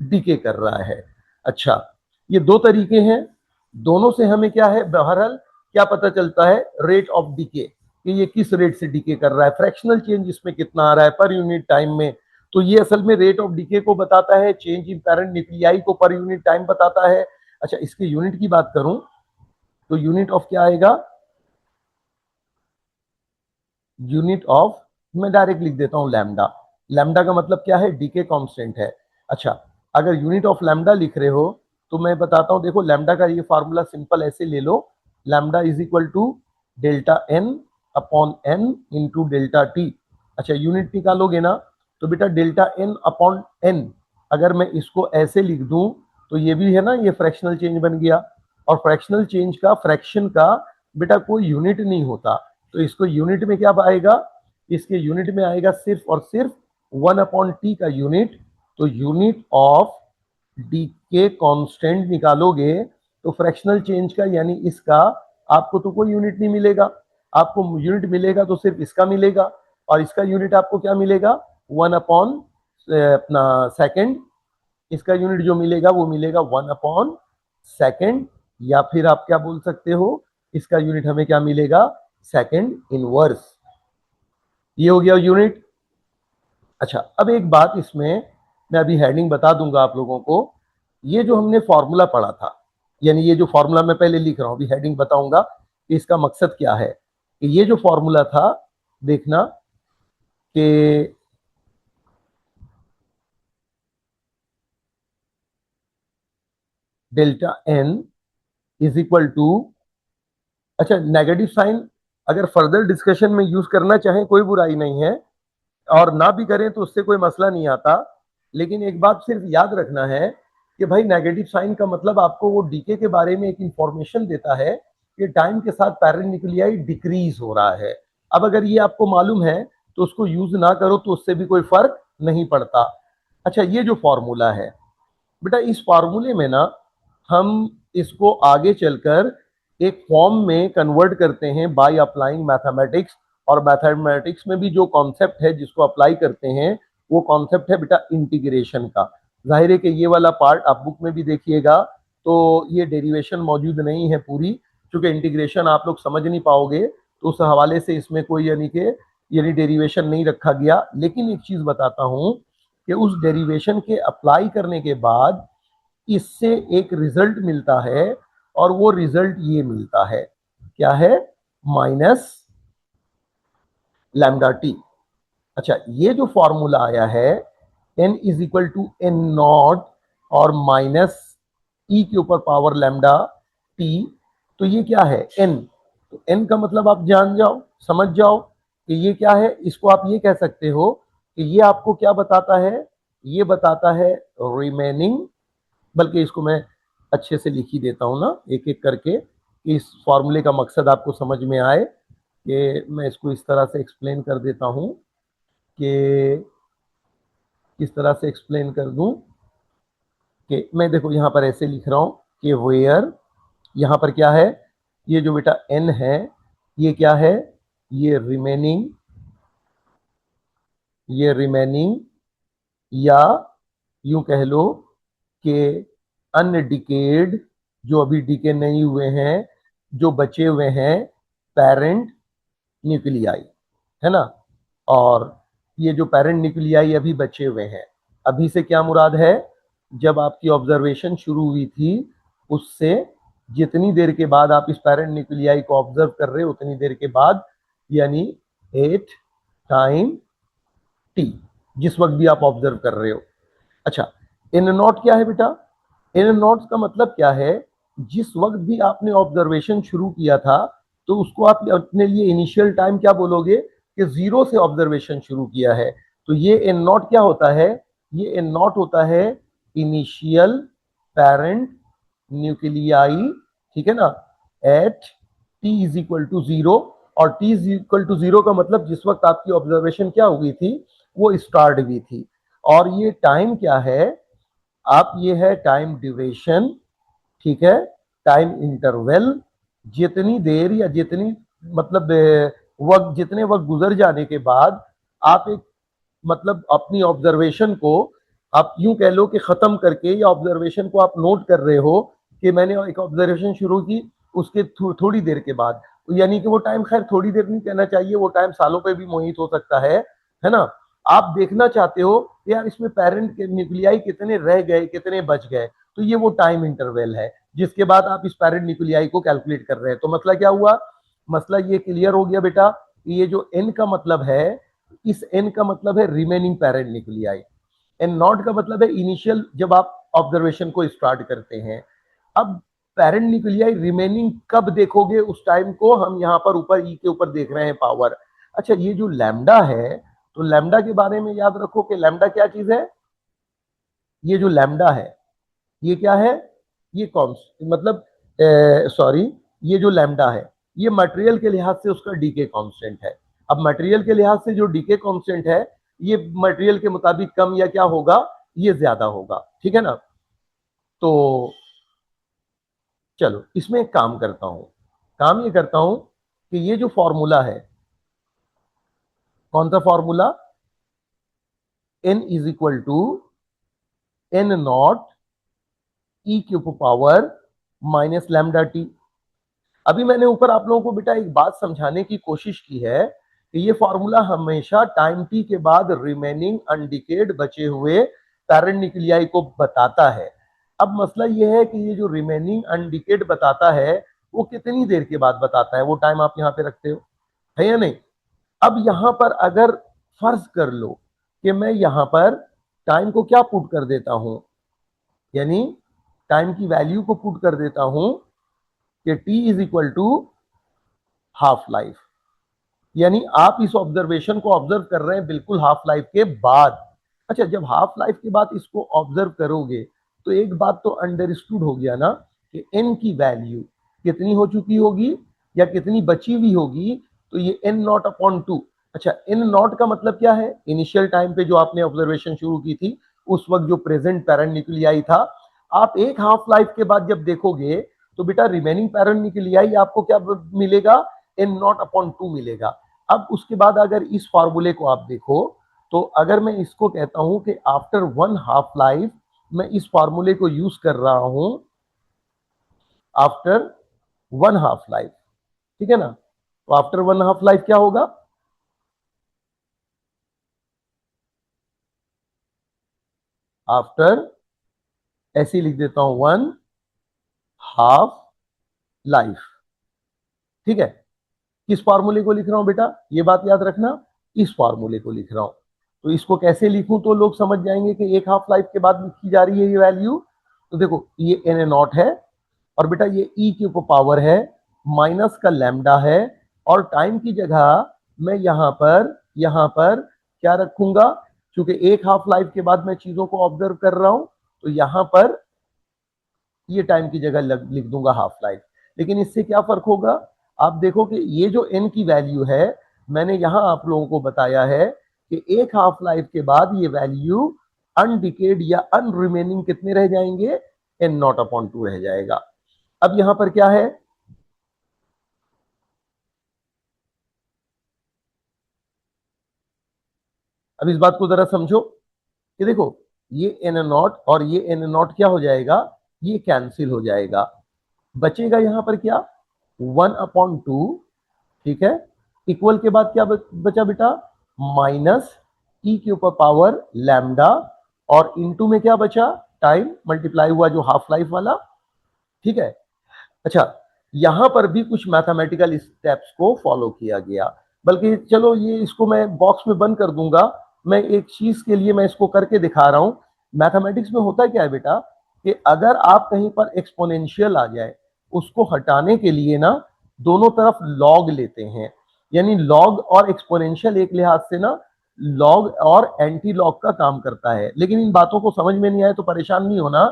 डीके कर रहा है। अच्छा, ये दो तरीके हैं, दोनों से हमें क्या है, बहरहाल क्या पता चलता है, रेट ऑफ डीके, कि ये किस रेट से डीके कर रहा है, फ्रैक्शनल चेंज इसमें कितना आ रहा है पर यूनिट टाइम में। तो ये असल में रेट ऑफ डीके को बताता है, चेंज इन पेरेंट न्यूक्लियाई को पर यूनिट टाइम बताता है। अच्छा, इसके यूनिट की बात करूं तो यूनिट ऑफ क्या आएगा, यूनिट ऑफ, मैं डायरेक्ट लिख देता हूं लैम्डा। लैम्डा का मतलब क्या है, डीके कांस्टेंट है। अच्छा, अगर यूनिट ऑफ लैम्डा लिख रहे हो तो मैं बताता हूं, देखो लैम्डा का ये फार्मूला सिंपल ऐसे ले लो, lambda is equal to delta N upon N into delta T. अच्छा, यूनिट निकालोगे ना, तो बेटा डेल्टा एन अपॉन एन, अगर मैं इसको ऐसे लिख दूं तो ये भी है ना, ये फ्रैक्शनल चेंज बन गया, और फ्रैक्शनल चेंज का, फ्रैक्शन का बेटा कोई यूनिट नहीं होता, तो इसको यूनिट में क्या आएगा, इसके यूनिट में आएगा सिर्फ और सिर्फ 1/t का यूनिट। तो यूनिट ऑफ डी के कांस्टेंट निकालोगे तो फ्रैक्शनल चेंज का यानी इसका आपको तो कोई यूनिट नहीं मिलेगा, आपको यूनिट मिलेगा तो सिर्फ इसका मिलेगा, और इसका यूनिट आपको क्या मिलेगा, 1 अपना सेकेंड, इसका यूनिट जो मिलेगा वो मिलेगा 1/सेकेंड, या फिर आप क्या बोल सकते हो, इसका यूनिट हमें क्या मिलेगा, सेकेंड इनवर्स। ये हो गया यूनिट। अच्छा, अब एक बात इसमें मैं अभी हेडिंग बता दूंगा आप लोगों को, ये जो हमने फॉर्मूला पढ़ा था, यानी ये जो फॉर्मूला मैं पहले लिख रहा हूं, अभी हेडिंग बताऊंगा कि इसका मकसद क्या है, कि ये जो फॉर्मूला था, देखना कि delta N is equal to, अच्छा नेगेटिव साइन अगर फर्दर डिस्कशन में यूज करना चाहें कोई बुराई नहीं है, और ना भी करें तो उससे कोई मसला नहीं आता, लेकिन एक बात सिर्फ याद रखना है कि भाई नेगेटिव साइन का मतलब आपको वो डीके के बारे में एक इंफॉर्मेशन देता है कि टाइम के साथ पैरेंट न्यूक्लियाई डिक्रीज हो रहा है। अब अगर ये आपको मालूम है तो उसको यूज ना करो तो उससे भी कोई फर्क नहीं पड़ता। अच्छा, ये जो फॉर्मूला है बेटा, इस फॉर्मूले में ना हम इसको आगे चलकर एक फॉर्म में कन्वर्ट करते हैं बाय अप्लाइंग मैथमेटिक्स, और मैथमेटिक्स में भी जो कॉन्सेप्ट है जिसको अप्लाई करते हैं वो कॉन्सेप्ट है बेटा इंटीग्रेशन का। जाहिर है कि ये वाला पार्ट आप बुक में भी देखिएगा तो ये डेरिवेशन मौजूद नहीं है पूरी, क्योंकि इंटीग्रेशन आप लोग समझ नहीं पाओगे, तो उस हवाले से इसमें कोई यानी डेरिवेशन नहीं रखा गया। लेकिन एक चीज बताता हूं कि उस डेरिवेशन के अप्लाई करने के बाद इससे एक रिजल्ट मिलता है, और वो रिजल्ट ये मिलता है, क्या है? Minus lambda T. अच्छा, ये जो फॉर्मूला आया है n is equal to N naught और माइनस ई के ऊपर पावर लैम्डा टी, तो ये क्या है? n। तो n का मतलब आप जान जाओ, समझ जाओ कि ये क्या है। इसको आप ये कह सकते हो कि ये आपको क्या बताता है? ये बताता है रिमेनिंग, बल्कि इसको मैं अच्छे से लिख ही देता हूं ना, एक एक करके, कि इस फॉर्मूले का मकसद आपको समझ में आए, कि मैं इसको इस तरह से एक्सप्लेन कर देता हूं कि किस तरह से एक्सप्लेन कर दूं कि मैं देखो यहां पर ऐसे लिख रहा हूं कि वेयर, यहां पर क्या है? ये जो बेटा n है, ये क्या है? ये रिमेनिंग, ये रिमेनिंग, या यूं कह लो कि अनडिकेड, जो अभी डिके नहीं हुए हैं, जो बचे हुए हैं पेरेंट न्यूक्लियाई, है ना। और ये जो पेरेंट न्यूक्लियाई अभी बचे हुए हैं, अभी से क्या मुराद है? जब आपकी ऑब्जर्वेशन शुरू हुई थी, उससे जितनी देर के बाद आप इस पेरेंट न्यूक्लियाई को ऑब्जर्व कर रहे हो, उतनी देर के बाद, यानी 8 टाइम टी, जिस वक्त भी आप ऑब्जर्व कर रहे हो। अच्छा, इन नॉट क्या है बेटा? इन नॉट का मतलब क्या है? जिस वक्त भी आपने ऑब्जर्वेशन शुरू किया था, तो उसको आप अपने लिए इनिशियल टाइम क्या बोलोगे? कि जीरो से ऑब्जर्वेशन शुरू किया है। तो ये इन नॉट क्या होता है? ये इन नॉट होता है इनिशियल पेरेंट न्यूक्लियाई, ठीक है ना, at T is equal to zero. और T is equal to zero का मतलब जिस वक्त आपकी ऑब्जर्वेशन क्या हुई थी, वो स्टार्ट हुई थी। और ये टाइम क्या है? आप, ये है टाइम ड्यूरेशन, ठीक है, टाइम इंटरवल। जितनी देर या जितनी मतलब वक्त, जितने वक्त गुजर जाने के बाद आप एक मतलब अपनी ऑब्जर्वेशन को आप यूं कह लो कि खत्म करके, या ऑब्जर्वेशन को आप नोट कर रहे हो कि मैंने एक ऑब्जर्वेशन शुरू की, उसके थोड़ी देर के बाद, यानी कि वो टाइम, खैर थोड़ी देर नहीं कहना चाहिए, वो टाइम सालों पे भी मोहित हो सकता है ना। आप देखना चाहते हो कि यार इसमें पेरेंट के न्यूक्लियाई कितने रह गए, कितने बच गए, तो ये वो टाइम इंटरवल है जिसके बाद आप इस पेरेंट न्यूक्लियाई को कैलकुलेट कर रहे हैं। तो मसला क्या हुआ? मसला ये क्लियर हो गया बेटा, ये जो एन का मतलब है, इस एन का मतलब है remaining parent nuclei, N naught का मतलब है इनिशियल, जब आप ऑब्जर्वेशन को स्टार्ट करते हैं। अब पेरेंट न्यूक्लियाई रिमेनिंग कब देखोगे? उस टाइम को हम यहाँ पर ऊपर ई के ऊपर देख रहे हैं, पावर। अच्छा, ये जो लैम्डा है, तो लैम्डा के बारे में याद रखो कि लैम्डा क्या चीज है? ये जो लैम्डा है, ये क्या है? ये कौन मतलब, सॉरी, ये जो लैम्डा है, ये मटेरियल के लिहाज से उसका डीके कांस्टेंट है। अब मटेरियल के लिहाज से जो डीके कांस्टेंट है, ये मटेरियल के मुताबिक कम या क्या होगा? ये ज्यादा होगा, ठीक है ना। तो चलो इसमें एक काम करता हूं, काम ये करता हूं कि ये जो फॉर्मूला है, कौन सा formula? n is equal to N naught E cube power minus lambda T. अभी मैंने ऊपर आप लोगों को बेटा एक बात समझाने की कोशिश की है कि ये फॉर्मूला हमेशा टाइम टी के बाद रिमेनिंग अनडिकेड बचे हुए पेरेंट न्यूक्लियाई को बताता है। अब मसला ये है कि ये जो रिमेनिंग अनडिकेड बताता है, वो कितनी देर के बाद बताता है, वो टाइम आप यहाँ पे रखते हो, है या नहीं। अब यहां पर अगर फर्ज कर लो कि मैं यहां पर टाइम को क्या पुट कर देता हूं, यानी टाइम की वैल्यू को पुट कर देता हूं कि T is equal to half life, यानी आप इस ऑब्जर्वेशन को ऑब्जर्व कर रहे हैं बिल्कुल हाफ लाइफ के बाद। अच्छा, जब हाफ लाइफ के बाद इसको ऑब्जर्व करोगे, तो एक बात तो अंडरस्टूड हो गया ना कि एन की वैल्यू कितनी हो चुकी होगी या कितनी बची हुई होगी। तो ये एन नॉट अपॉन टू। अच्छा, एन नॉट का मतलब क्या है? इनिशियल टाइम पे जो आपने ऑब्जर्वेशन शुरू की थी, उस वक्त जो प्रेजेंट पैरेंट न्यूक्लियाई था, आप एक हाफ लाइफ के बाद जब देखोगे, तो बेटा रिमेनिंग पैरेंट न्यूक्लियाई आपको क्या मिलेगा? एन नॉट अपॉन टू मिलेगा। अब उसके बाद अगर इस फॉर्मूले को आप देखो, तो अगर मैं इसको कहता हूं कि आफ्टर वन हाफ लाइफ मैं इस फॉर्मूले को यूज कर रहा हूं, आफ्टर वन हाफ लाइफ, ठीक है ना। तो आफ्टर वन हाफ लाइफ क्या होगा, आफ्टर, ऐसे ही लिख देता हूं, वन हाफ लाइफ, ठीक है। किस फॉर्मूले को लिख रहा हूं बेटा, ये बात याद रखना, इस फॉर्मूले को लिख रहा हूं। तो इसको कैसे लिखूं तो लोग समझ जाएंगे कि एक हाफ लाइफ के बाद लिखी जा रही है ये वैल्यू। तो देखो ये एन ए नॉट है, और बेटा ये ई की ऊपर पावर है, माइनस का लैम्डा है, और टाइम की जगह मैं यहां पर क्या रखूंगा, क्योंकि एक हाफ लाइफ के बाद मैं चीजों को ऑब्जर्व कर रहा हूं, तो यहां पर ये टाइम की जगह लिख दूंगा हाफ लाइफ। लेकिन इससे क्या फर्क होगा, आप देखो कि ये जो एन की वैल्यू है, मैंने यहां आप लोगों को बताया है कि एक हाफ लाइफ के बाद ये वैल्यू अनडिकेड या अनरिमेनिंग कितने रह जाएंगे, एन नॉट अपॉन टू रह जाएगा। अब यहां पर क्या है, अब इस बात को जरा समझो कि देखो ये एन नॉट और ये एन नॉट क्या हो जाएगा, ये कैंसिल हो जाएगा, बचेगा यहां पर क्या, वन अपॉन टू, ठीक है। इक्वल के बाद क्या बचा बेटा, माइनस ई के ऊपर पावर लैम्डा, और इनटू में क्या बचा, टाइम मल्टीप्लाई हुआ जो हाफ लाइफ वाला, ठीक है। अच्छा, यहां पर भी कुछ मैथमेटिकल स्टेप्स को फॉलो किया गया, बल्कि चलो ये इसको मैं बॉक्स में बंद कर दूंगा, मैं एक चीज के लिए मैं इसको करके दिखा रहा हूं। मैथमेटिक्स में होता क्या है बेटा, कि अगर आप कहीं पर एक्सपोनेंशियल आ जाए, उसको हटाने के लिए ना दोनों तरफ लॉग लेते हैं, यानी लॉग और एक्सपोनेंशियल एक लिहाज से ना लॉग और एंटी लॉग का काम करता है। लेकिन इन बातों को समझ में नहीं आए तो परेशान नहीं होना,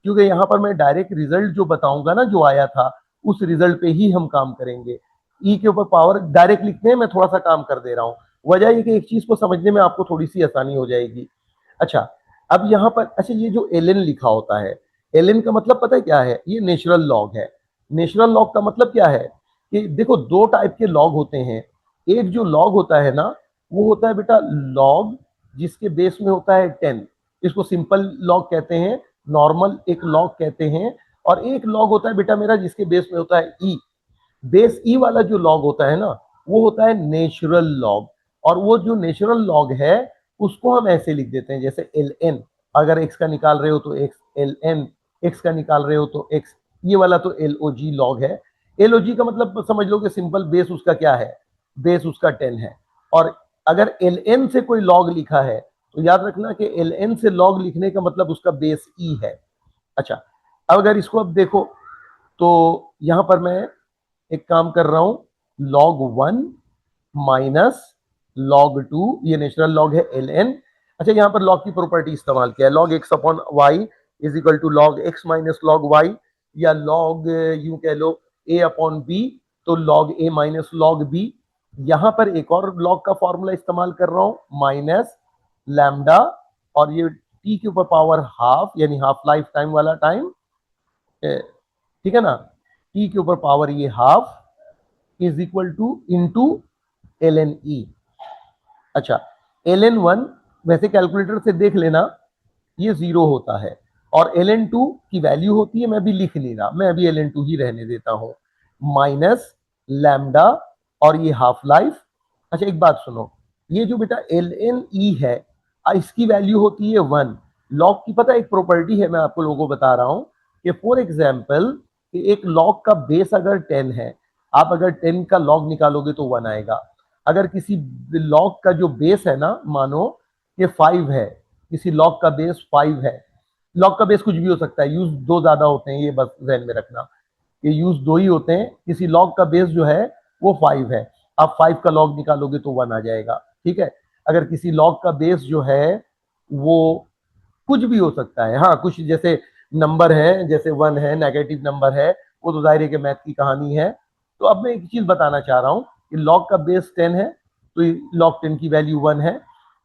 क्योंकि यहां पर मैं डायरेक्ट रिजल्ट जो बताऊंगा ना जो आया था, उस रिजल्ट पे ही हम काम करेंगे। ई के ऊपर पावर डायरेक्ट लिखने में मैं थोड़ा सा काम कर दे रहा हूं, वजह ये कि एक चीज को समझने में आपको थोड़ी सी आसानी हो जाएगी। अच्छा, अब यहां पर अच्छा ये जो एल एन लिखा होता है, एल एन का मतलब पता है क्या है, ये नेचुरल लॉग है। नेचुरल लॉग का मतलब क्या है कि देखो दो टाइप के लॉग होते हैं। एक जो लॉग होता है ना, वो होता है बेटा लॉग जिसके बेस में होता है 10, इसको सिंपल लॉग कहते हैं, नॉर्मल एक लॉग कहते हैं। और एक लॉग होता है बेटा मेरा जिसके बेस में होता है ई, बेस ई वाला जो लॉग होता है ना, वो होता है नेचुरल लॉग। और वो जो नेचुरल लॉग है उसको हम ऐसे लिख देते हैं जैसे एल एन, अगर एक्स का निकाल रहे हो तो एक्स एल एन, एक्स का निकाल रहे हो तो एक्स, ये वाला तो एल ओ जी लॉग है। एल ओ जी का मतलब समझ लो कि सिंपल बेस उसका क्या है, बेस उसका 10 है। और अगर एल एन से कोई लॉग लिखा है तो याद रखना कि एल एन से लॉग लिखने का मतलब उसका बेस ई है। अच्छा, अब अगर इसको अब देखो तो यहां पर मैं एक काम कर रहा हूं, log one minus log two, ये नेचुरल लॉग है एल एन। अच्छा, यहां पर लॉग की प्रॉपर्टी इस्तेमाल किया है, log X upon Y is equal to log X minus log Y, या लॉग यूं कह लो ए अपॉन बी, तो log A minus log B. यहां पर एक और लॉग का फॉर्मूला इस्तेमाल कर रहा हूं, माइनस लैम्डा, और ये टी के ऊपर पावर हाफ, यानी हाफ लाइफ टाइम वाला टाइम, ठीक है ना, टी के ऊपर पावर ये half is equal to into L N E. अच्छा, एल एन वन वैसे कैलकुलेटर से देख लेना ये जीरो होता है, और एल एन टू की वैल्यू होती है, मैं भी लिख नहीं रहा, मैं अभी एल एन टू ही रहने देता हूं, माइनस लैम्डा, और ये हाफ लाइफ। अच्छा एक बात सुनो, ये जो बेटा एल एन ई है, इसकी वैल्यू होती है वन। लॉग की पता है एक प्रॉपर्टी है, मैं आपको लोगों को बता रहा हूं कि फॉर एग्जाम्पल एक लॉग का बेस अगर 10 है, आप अगर 10 का लॉग निकालोगे तो वन आएगा। अगर किसी लॉग का जो बेस है ना, मानो ये 5 है, किसी लॉग का बेस 5 है, लॉग का बेस कुछ भी हो सकता है, यूज दो ज्यादा होते हैं, ये बस ध्यान में रखना, ये यूज दो ही होते हैं। किसी लॉग का बेस जो है वो 5 है, आप 5 का लॉग निकालोगे तो वन आ जाएगा, ठीक है। अगर किसी लॉग का बेस जो है वो कुछ भी हो सकता है, हाँ कुछ जैसे नंबर है, जैसे वन है, नेगेटिव नंबर है, वो तो दायरे के मैथ की कहानी है। तो अब मैं एक चीज बताना चाह रहा हूँ कि लॉग का बेस 10 है, तो लॉग 10 की वैल्यू वन है।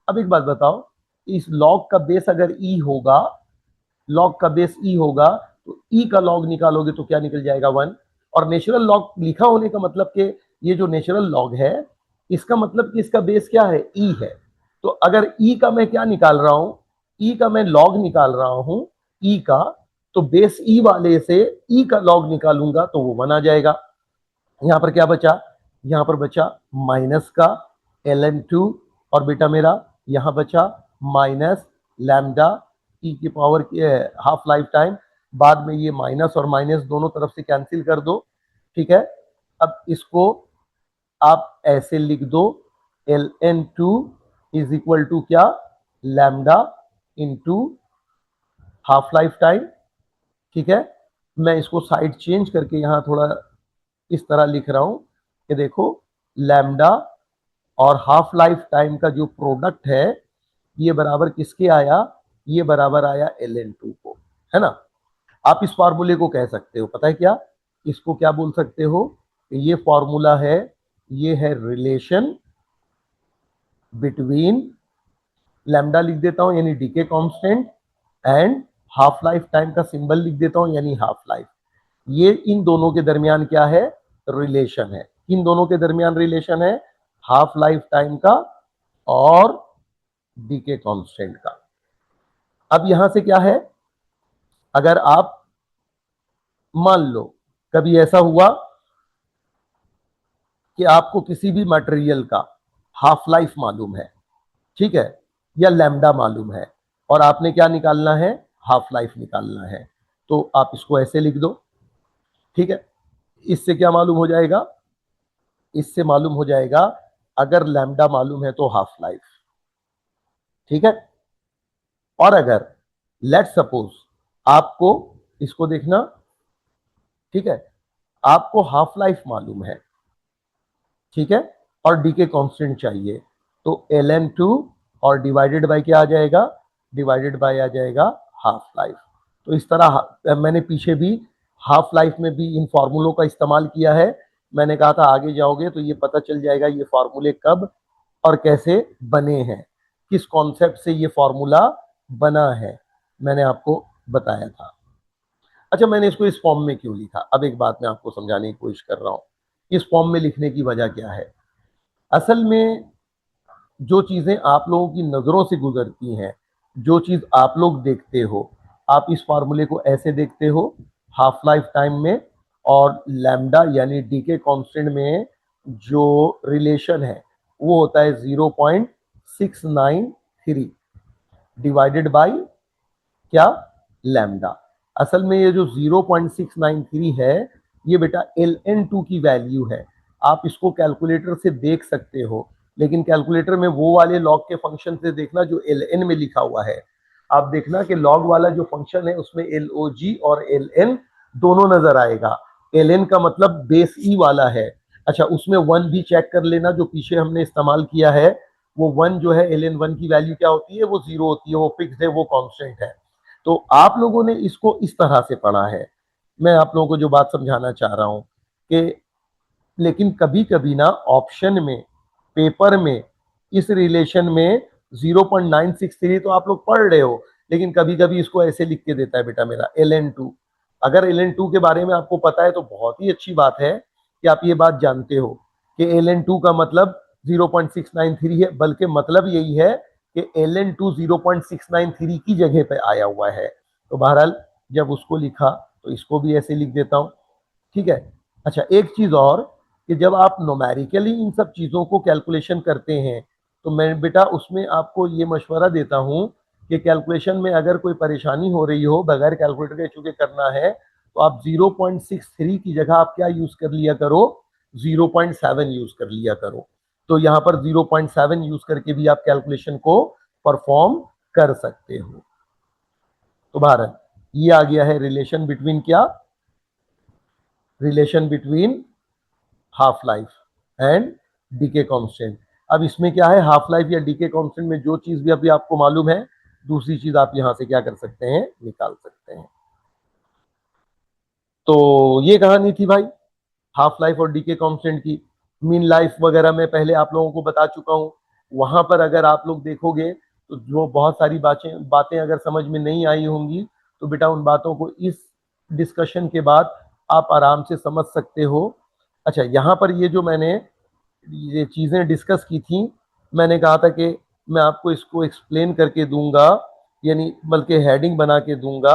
अब एक बात बताओ, इस लॉग का बेस अगर ई होगा, लॉग का बेस ई होगा, तो ई का लॉग निकालोगे तो क्या निकल जाएगा, वन। और नेचुरल लॉग लिखा होने का मतलब कि ये जो नेचुरल लॉग है, इसका मतलब कि इसका बेस क्या है, ई है। तो अगर ई का मैं क्या निकाल रहा हूं, ई का मैं लॉग निकाल रहा हूं, ई का, तो बेस ई वाले से ई का लॉग निकालूंगा तो वो 1 आ जाएगा। यहां पर क्या बचा, यहां पर बचा माइनस का ln2, और बेटा मेरा यहां बचा माइनस लैम्डा ई की पावर हाफ लाइफ टाइम। बाद में ये माइनस और माइनस दोनों तरफ से कैंसिल कर दो, ठीक है। अब इसको आप ऐसे लिख दो, ln2 इज इक्वल टू क्या, lambda into half life time, ठीक है। मैं इसको साइड चेंज करके यहां थोड़ा इस तरह लिख रहा हूं कि देखो लैम्डा और हाफ लाइफ टाइम का जो प्रोडक्ट है ये बराबर किसके आया, ये बराबर आया ln2 को, है ना। आप इस फार्मूले को कह सकते हो, पता है क्या, इसको क्या बोल सकते हो, ये फॉर्मूला है, ये है रिलेशन बिटवीन, लैम्डा लिख देता हूं यानी decay constant, and half life time का सिंबल लिख देता हूं यानी हाफ लाइफ। ये इन दोनों के दरमियान क्या है, रिलेशन है। इन दोनों के दरमियान रिलेशन है हाफ लाइफ टाइम का और डीके कांस्टेंट का। अब यहां से क्या है, अगर आप मान लो कभी ऐसा हुआ कि आपको किसी भी मटेरियल का हाफ लाइफ मालूम है, ठीक है, या लैम्डा मालूम है, और आपने क्या निकालना है, हाफ लाइफ निकालना है, तो आप इसको ऐसे लिख दो, ठीक है। इससे क्या मालूम हो जाएगा, इससे मालूम हो जाएगा अगर लैम्डा मालूम है तो हाफ लाइफ, ठीक है। और अगर लेट सपोज आपको, इसको देखना, ठीक है, आपको हाफ लाइफ मालूम है, ठीक है, और डी के कांस्टेंट चाहिए, तो ln2 और डिवाइडेड बाय क्या आ जाएगा, डिवाइडेड बाय आ जाएगा हाफ लाइफ। तो इस तरह मैंने पीछे भी हाफ लाइफ में भी इन फॉर्मूलों का इस्तेमाल किया है। मैंने कहा था आगे जाओगे तो ये पता चल जाएगा ये फॉर्मूले कब और कैसे बने हैं, किस कॉन्सेप्ट से ये फॉर्मूला बना है, मैंने आपको बताया था। अच्छा, मैंने इसको इस फॉर्म में क्यों लिखा, अब एक बात मैं आपको समझाने की कोशिश कर रहा हूं। इस फॉर्म में लिखने की वजह क्या है, असल में जो चीजें आप लोगों की नजरों से गुजरती हैं, जो चीज आप लोग देखते हो, आप इस फार्मूले को ऐसे देखते हो, हाफ लाइफ टाइम में और लैम्डा यानी डी के कॉन्स्टेंट में जो रिलेशन है वो होता है 0.693 डिवाइडेड बाय क्या, लैम्डा। असल में ये जो 0.693 है ये बेटा ln2 की वैल्यू है। आप इसको कैलकुलेटर से देख सकते हो, लेकिन कैलकुलेटर में वो वाले लॉग के फंक्शन से देखना जो ln में लिखा हुआ है। आप देखना कि लॉग वाला जो फंक्शन है उसमें log और ln दोनों नजर आएगा। ln का मतलब बेस ई वाला है। अच्छा, उसमें 1 भी चेक कर लेना, जो पीछे हमने इस्तेमाल किया है वो 1 जो है ln1 की वैल्यू क्या होती है, वो 0 होती है, वो फिक्स है, वो कांस्टेंट है। तो आप लोगों ने इसको इस तरह से पढ़ा है। मैं आप लोगों को जो बात समझाना चाह रहा हूं कि लेकिन कभी कभी ना ऑप्शन में, पेपर में इस रिलेशन में 0.963 तो आप लोग पढ़ रहे हो, लेकिन कभी कभी इसको ऐसे लिख के देता है बेटा मेरा ln2। अगर ln2 के बारे में आपको पता है तो बहुत ही अच्छी बात है कि आप ये बात जानते हो कि ln2 का मतलब 0.693 है, बल्कि मतलब यही है कि ln2 0.693 की जगह पे आया हुआ है। तो बहरहाल जब उसको लिखा तो इसको भी ऐसे लिख देता हूं, ठीक है। अच्छा, एक चीज और कि जब आप नोमेरिकली इन सब चीजों को कैलकुलेशन करते हैं तो मैं बेटा उसमें आपको ये मशवरा देता हूं कि कैलकुलेशन में अगर कोई परेशानी हो रही हो, बगैर कैलकुलेटर के चूंकि करना है, तो आप 0.63 की जगह आप क्या यूज कर लिया करो, 0.7 यूज कर लिया करो। तो यहां पर 0.7 यूज करके भी आप कैलकुलेशन को परफॉर्म कर सकते हो। तो भारत ये आ गया है रिलेशन बिटवीन क्या, relation between half life and decay constant. अब इसमें क्या है, हाफ लाइफ या डीके कांस्टेंट में जो चीज भी अभी आपको मालूम है, दूसरी चीज आप यहां से क्या कर सकते हैं, निकाल सकते हैं। तो ये कहानी थी भाई हाफ लाइफ और डीके कांस्टेंट की। मीन लाइफ वगैरह मैं पहले आप लोगों को बता चुका हूं। वहां पर अगर आप लोग देखोगे तो जो बहुत सारी बातें बातें अगर समझ में नहीं आई होंगी तो बेटा उन बातों को इस डिस्कशन के बाद आप आराम से समझ सकते हो। अच्छा, यहाँ पर ये जो मैंने ये चीज़ें डिस्कस की थी, मैंने कहा था कि मैं आपको इसको एक्सप्लेन करके दूंगा, यानी बल्कि हेडिंग बना के दूंगा।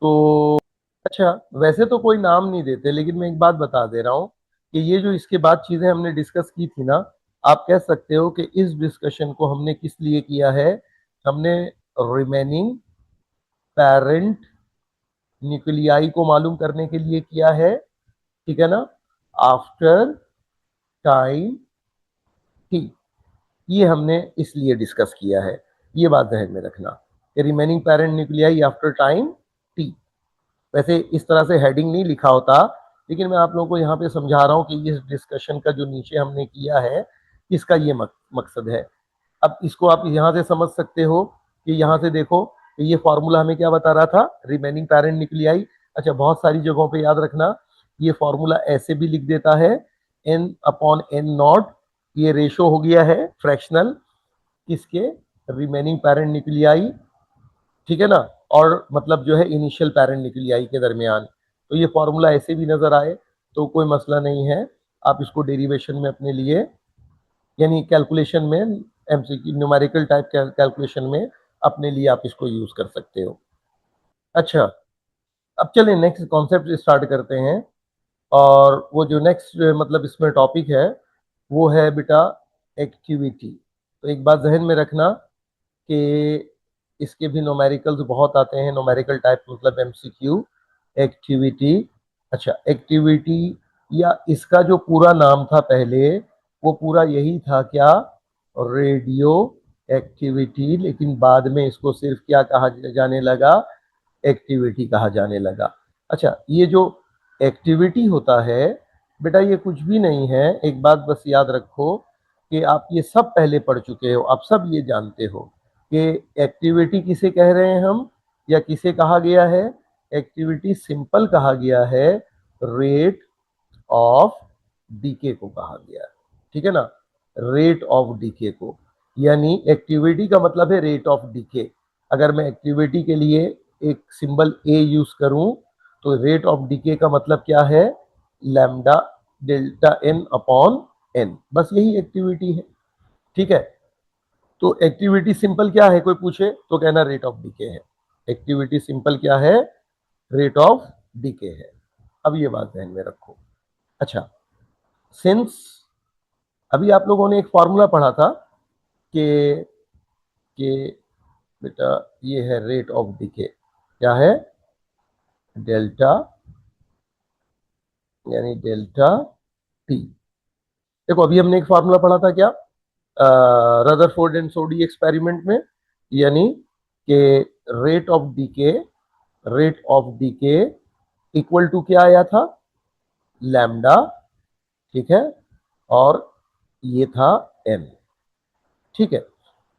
तो अच्छा, वैसे तो कोई नाम नहीं देते, लेकिन मैं एक बात बता दे रहा हूँ कि ये जो इसके बाद चीजें हमने डिस्कस की थी ना, आप कह सकते हो कि इस डिस्कशन को हमने किस लिए किया है। हमने रिमेनिंग पेरेंट न्यूक्लियाई को मालूम करने के लिए किया है, ठीक है ना, आफ्टर टाइम टी। ये हमने इसलिए डिस्कस किया है, ये बात ध्यान में रखना, remaining parent nuclei after time T. वैसे इस तरह से हेडिंग नहीं लिखा होता, लेकिन मैं आप लोगों को यहाँ पे समझा रहा हूँ कि इस डिस्कशन का जो नीचे हमने किया है, इसका ये मकसद है। अब इसको आप यहाँ से समझ सकते हो कि यहाँ से देखो कि ये फॉर्मूला हमें क्या बता रहा था, रिमेनिंग पेरेंट न्यूक्लियाई। अच्छा, बहुत सारी जगहों पे याद रखना, ये फॉर्मूला ऐसे भी लिख देता है, एन अपॉन एन नॉट, ये रेशो हो गया है फ्रैक्शनल किसके, रिमेनिंग पेरेंट न्यूक्लियाई, ठीक है ना, और मतलब जो है इनिशियल पेरेंट न्यूक्लियाई के दरमियान। तो ये फॉर्मूला ऐसे भी नजर आए तो कोई मसला नहीं है, आप इसको डेरिवेशन में अपने लिए, यानी कैलकुलेशन में, एमसीक्यू न्यूमेरिकल टाइप कैलकुलेशन में अपने लिए आप इसको यूज कर सकते हो। अच्छा, अब चलें नेक्स्ट कॉन्सेप्ट स्टार्ट करते हैं। और वो जो नेक्स्ट मतलब इसमें टॉपिक है वो है बेटा एक्टिविटी। तो एक बात जहन में रखना कि इसके भी नोमेरिकल्स बहुत आते हैं, नोमेरिकल टाइप मतलब एमसीक्यू, एक्टिविटी। अच्छा, एक्टिविटी या इसका जो पूरा नाम था पहले, वो पूरा यही था क्या, रेडियो एक्टिविटी, लेकिन बाद में इसको सिर्फ क्या कहा जाने लगा, एक्टिविटी कहा जाने लगा। अच्छा, ये जो एक्टिविटी होता है बेटा, ये कुछ भी नहीं है, एक बात बस याद रखो कि आप ये सब पहले पढ़ चुके हो, आप सब ये जानते हो कि एक्टिविटी किसे कह रहे हैं हम, या किसे कहा गया है, एक्टिविटी सिंपल कहा गया है, रेट ऑफ डीके को कहा गया है, ठीक है ना, रेट ऑफ डीके को। यानी एक्टिविटी का मतलब है रेट ऑफ डीके। अगर मैं एक्टिविटी के लिए एक सिंबल ए यूज करूं, तो रेट ऑफ डीके का मतलब क्या है, lambda delta N upon N, बस यही एक्टिविटी है, ठीक है। तो एक्टिविटी सिंपल क्या है, कोई पूछे तो कहना रेट ऑफ डीके है। एक्टिविटी सिंपल क्या है, रेट ऑफ डीके है। अब ये बात ध्यान में रखो। अच्छा, सिंस अभी आप लोगों ने एक फॉर्मूला पढ़ा था कि कि बेटा ये है रेट ऑफ डीके, क्या है, डेल्टा, यानी डेल्टा टी। देखो अभी हमने एक फॉर्मूला पढ़ा था क्या, रदरफोर्ड एंड सोडी एक्सपेरिमेंट में, यानी कि rate of decay, rate of decay equal to क्या आया था, लैम्डा, ठीक है, और ये था एन, ठीक है।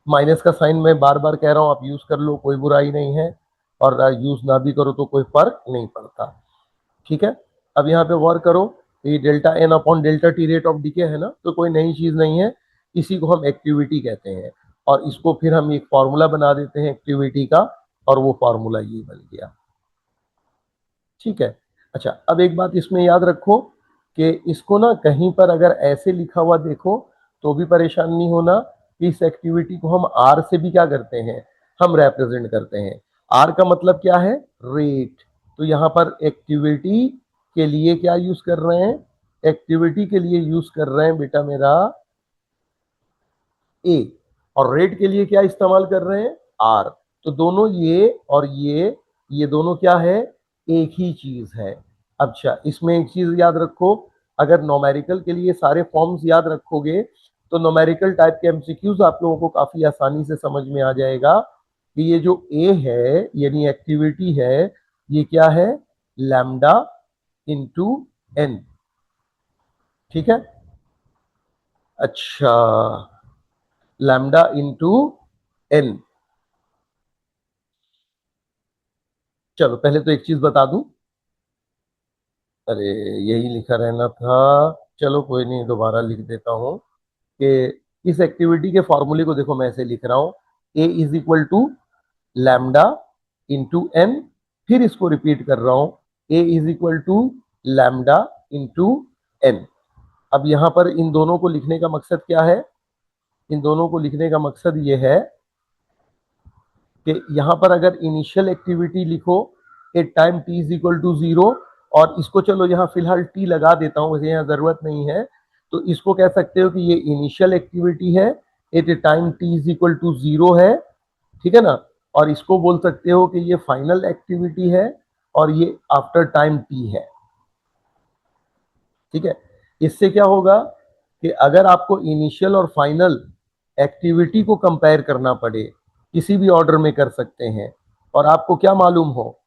माइनस का साइन मैं बार बार कह रहा हूं, आप यूज कर लो, कोई बुराई नहीं है, और यूज ना भी करो तो कोई फर्क नहीं पड़ता, ठीक है। अब यहाँ पे गौर करो, ये delta N upon delta T rate of decay है ना, तो कोई नई चीज नहीं है, इसी को हम एक्टिविटी कहते हैं, और इसको फिर हम एक फॉर्मूला बना देते हैं एक्टिविटी का, और वो फॉर्मूला ये बन गया, ठीक है। अच्छा, अब एक बात इसमें याद रखो कि इसको ना कहीं पर अगर ऐसे लिखा हुआ देखो तो भी परेशान नहीं होना, कि इस एक्टिविटी को हम आर से भी क्या करते हैं, हम रिप्रेजेंट करते हैं। आर का मतलब क्या है, रेट। तो यहाँ पर एक्टिविटी के लिए क्या यूज कर रहे हैं, एक्टिविटी के लिए यूज कर रहे हैं बेटा मेरा ए, और रेट के लिए क्या इस्तेमाल कर रहे हैं, आर। तो दोनों ये और ये दोनों क्या है, एक ही चीज है। अच्छा, इसमें एक चीज याद रखो, अगर नोमेरिकल के लिए सारे फॉर्म्स याद रखोगे तो नोमेरिकल टाइप के एमसीक्यूज आप लोगों को काफी आसानी से समझ में आ जाएगा कि ये जो ए है यानी एक्टिविटी है, ये क्या है, लैम्डा इंटू एन, ठीक है। अच्छा, लैम्डा इंटू एन। चलो पहले तो एक चीज बता दूं, अरे यही लिखा रहना था, चलो कोई नहीं, दोबारा लिख देता हूं कि इस एक्टिविटी के फॉर्मूले को देखो मैं ऐसे लिख रहा हूं, A is equal to lambda into N, फिर इसको रिपीट कर रहा हूं, A is equal to lambda into N. अब यहां पर इन दोनों को लिखने का मकसद क्या है, इन दोनों को लिखने का मकसद ये है कि यहां पर अगर इनिशियल एक्टिविटी लिखो at time T is equal to 0, और इसको चलो यहाँ फिलहाल टी लगा देता हूँ, वैसे यहाँ जरूरत नहीं है। तो इसको कह सकते हो कि ये इनिशियल एक्टिविटी है, at a time T is equal to 0 है, ठीक है ना। और इसको बोल सकते हो कि ये फाइनल एक्टिविटी है, और ये आफ्टर टाइम टी है, ठीक है। इससे क्या होगा कि अगर आपको इनिशियल और फाइनल एक्टिविटी को कंपेयर करना पड़े, किसी भी ऑर्डर में कर सकते हैं, और आपको क्या मालूम हो,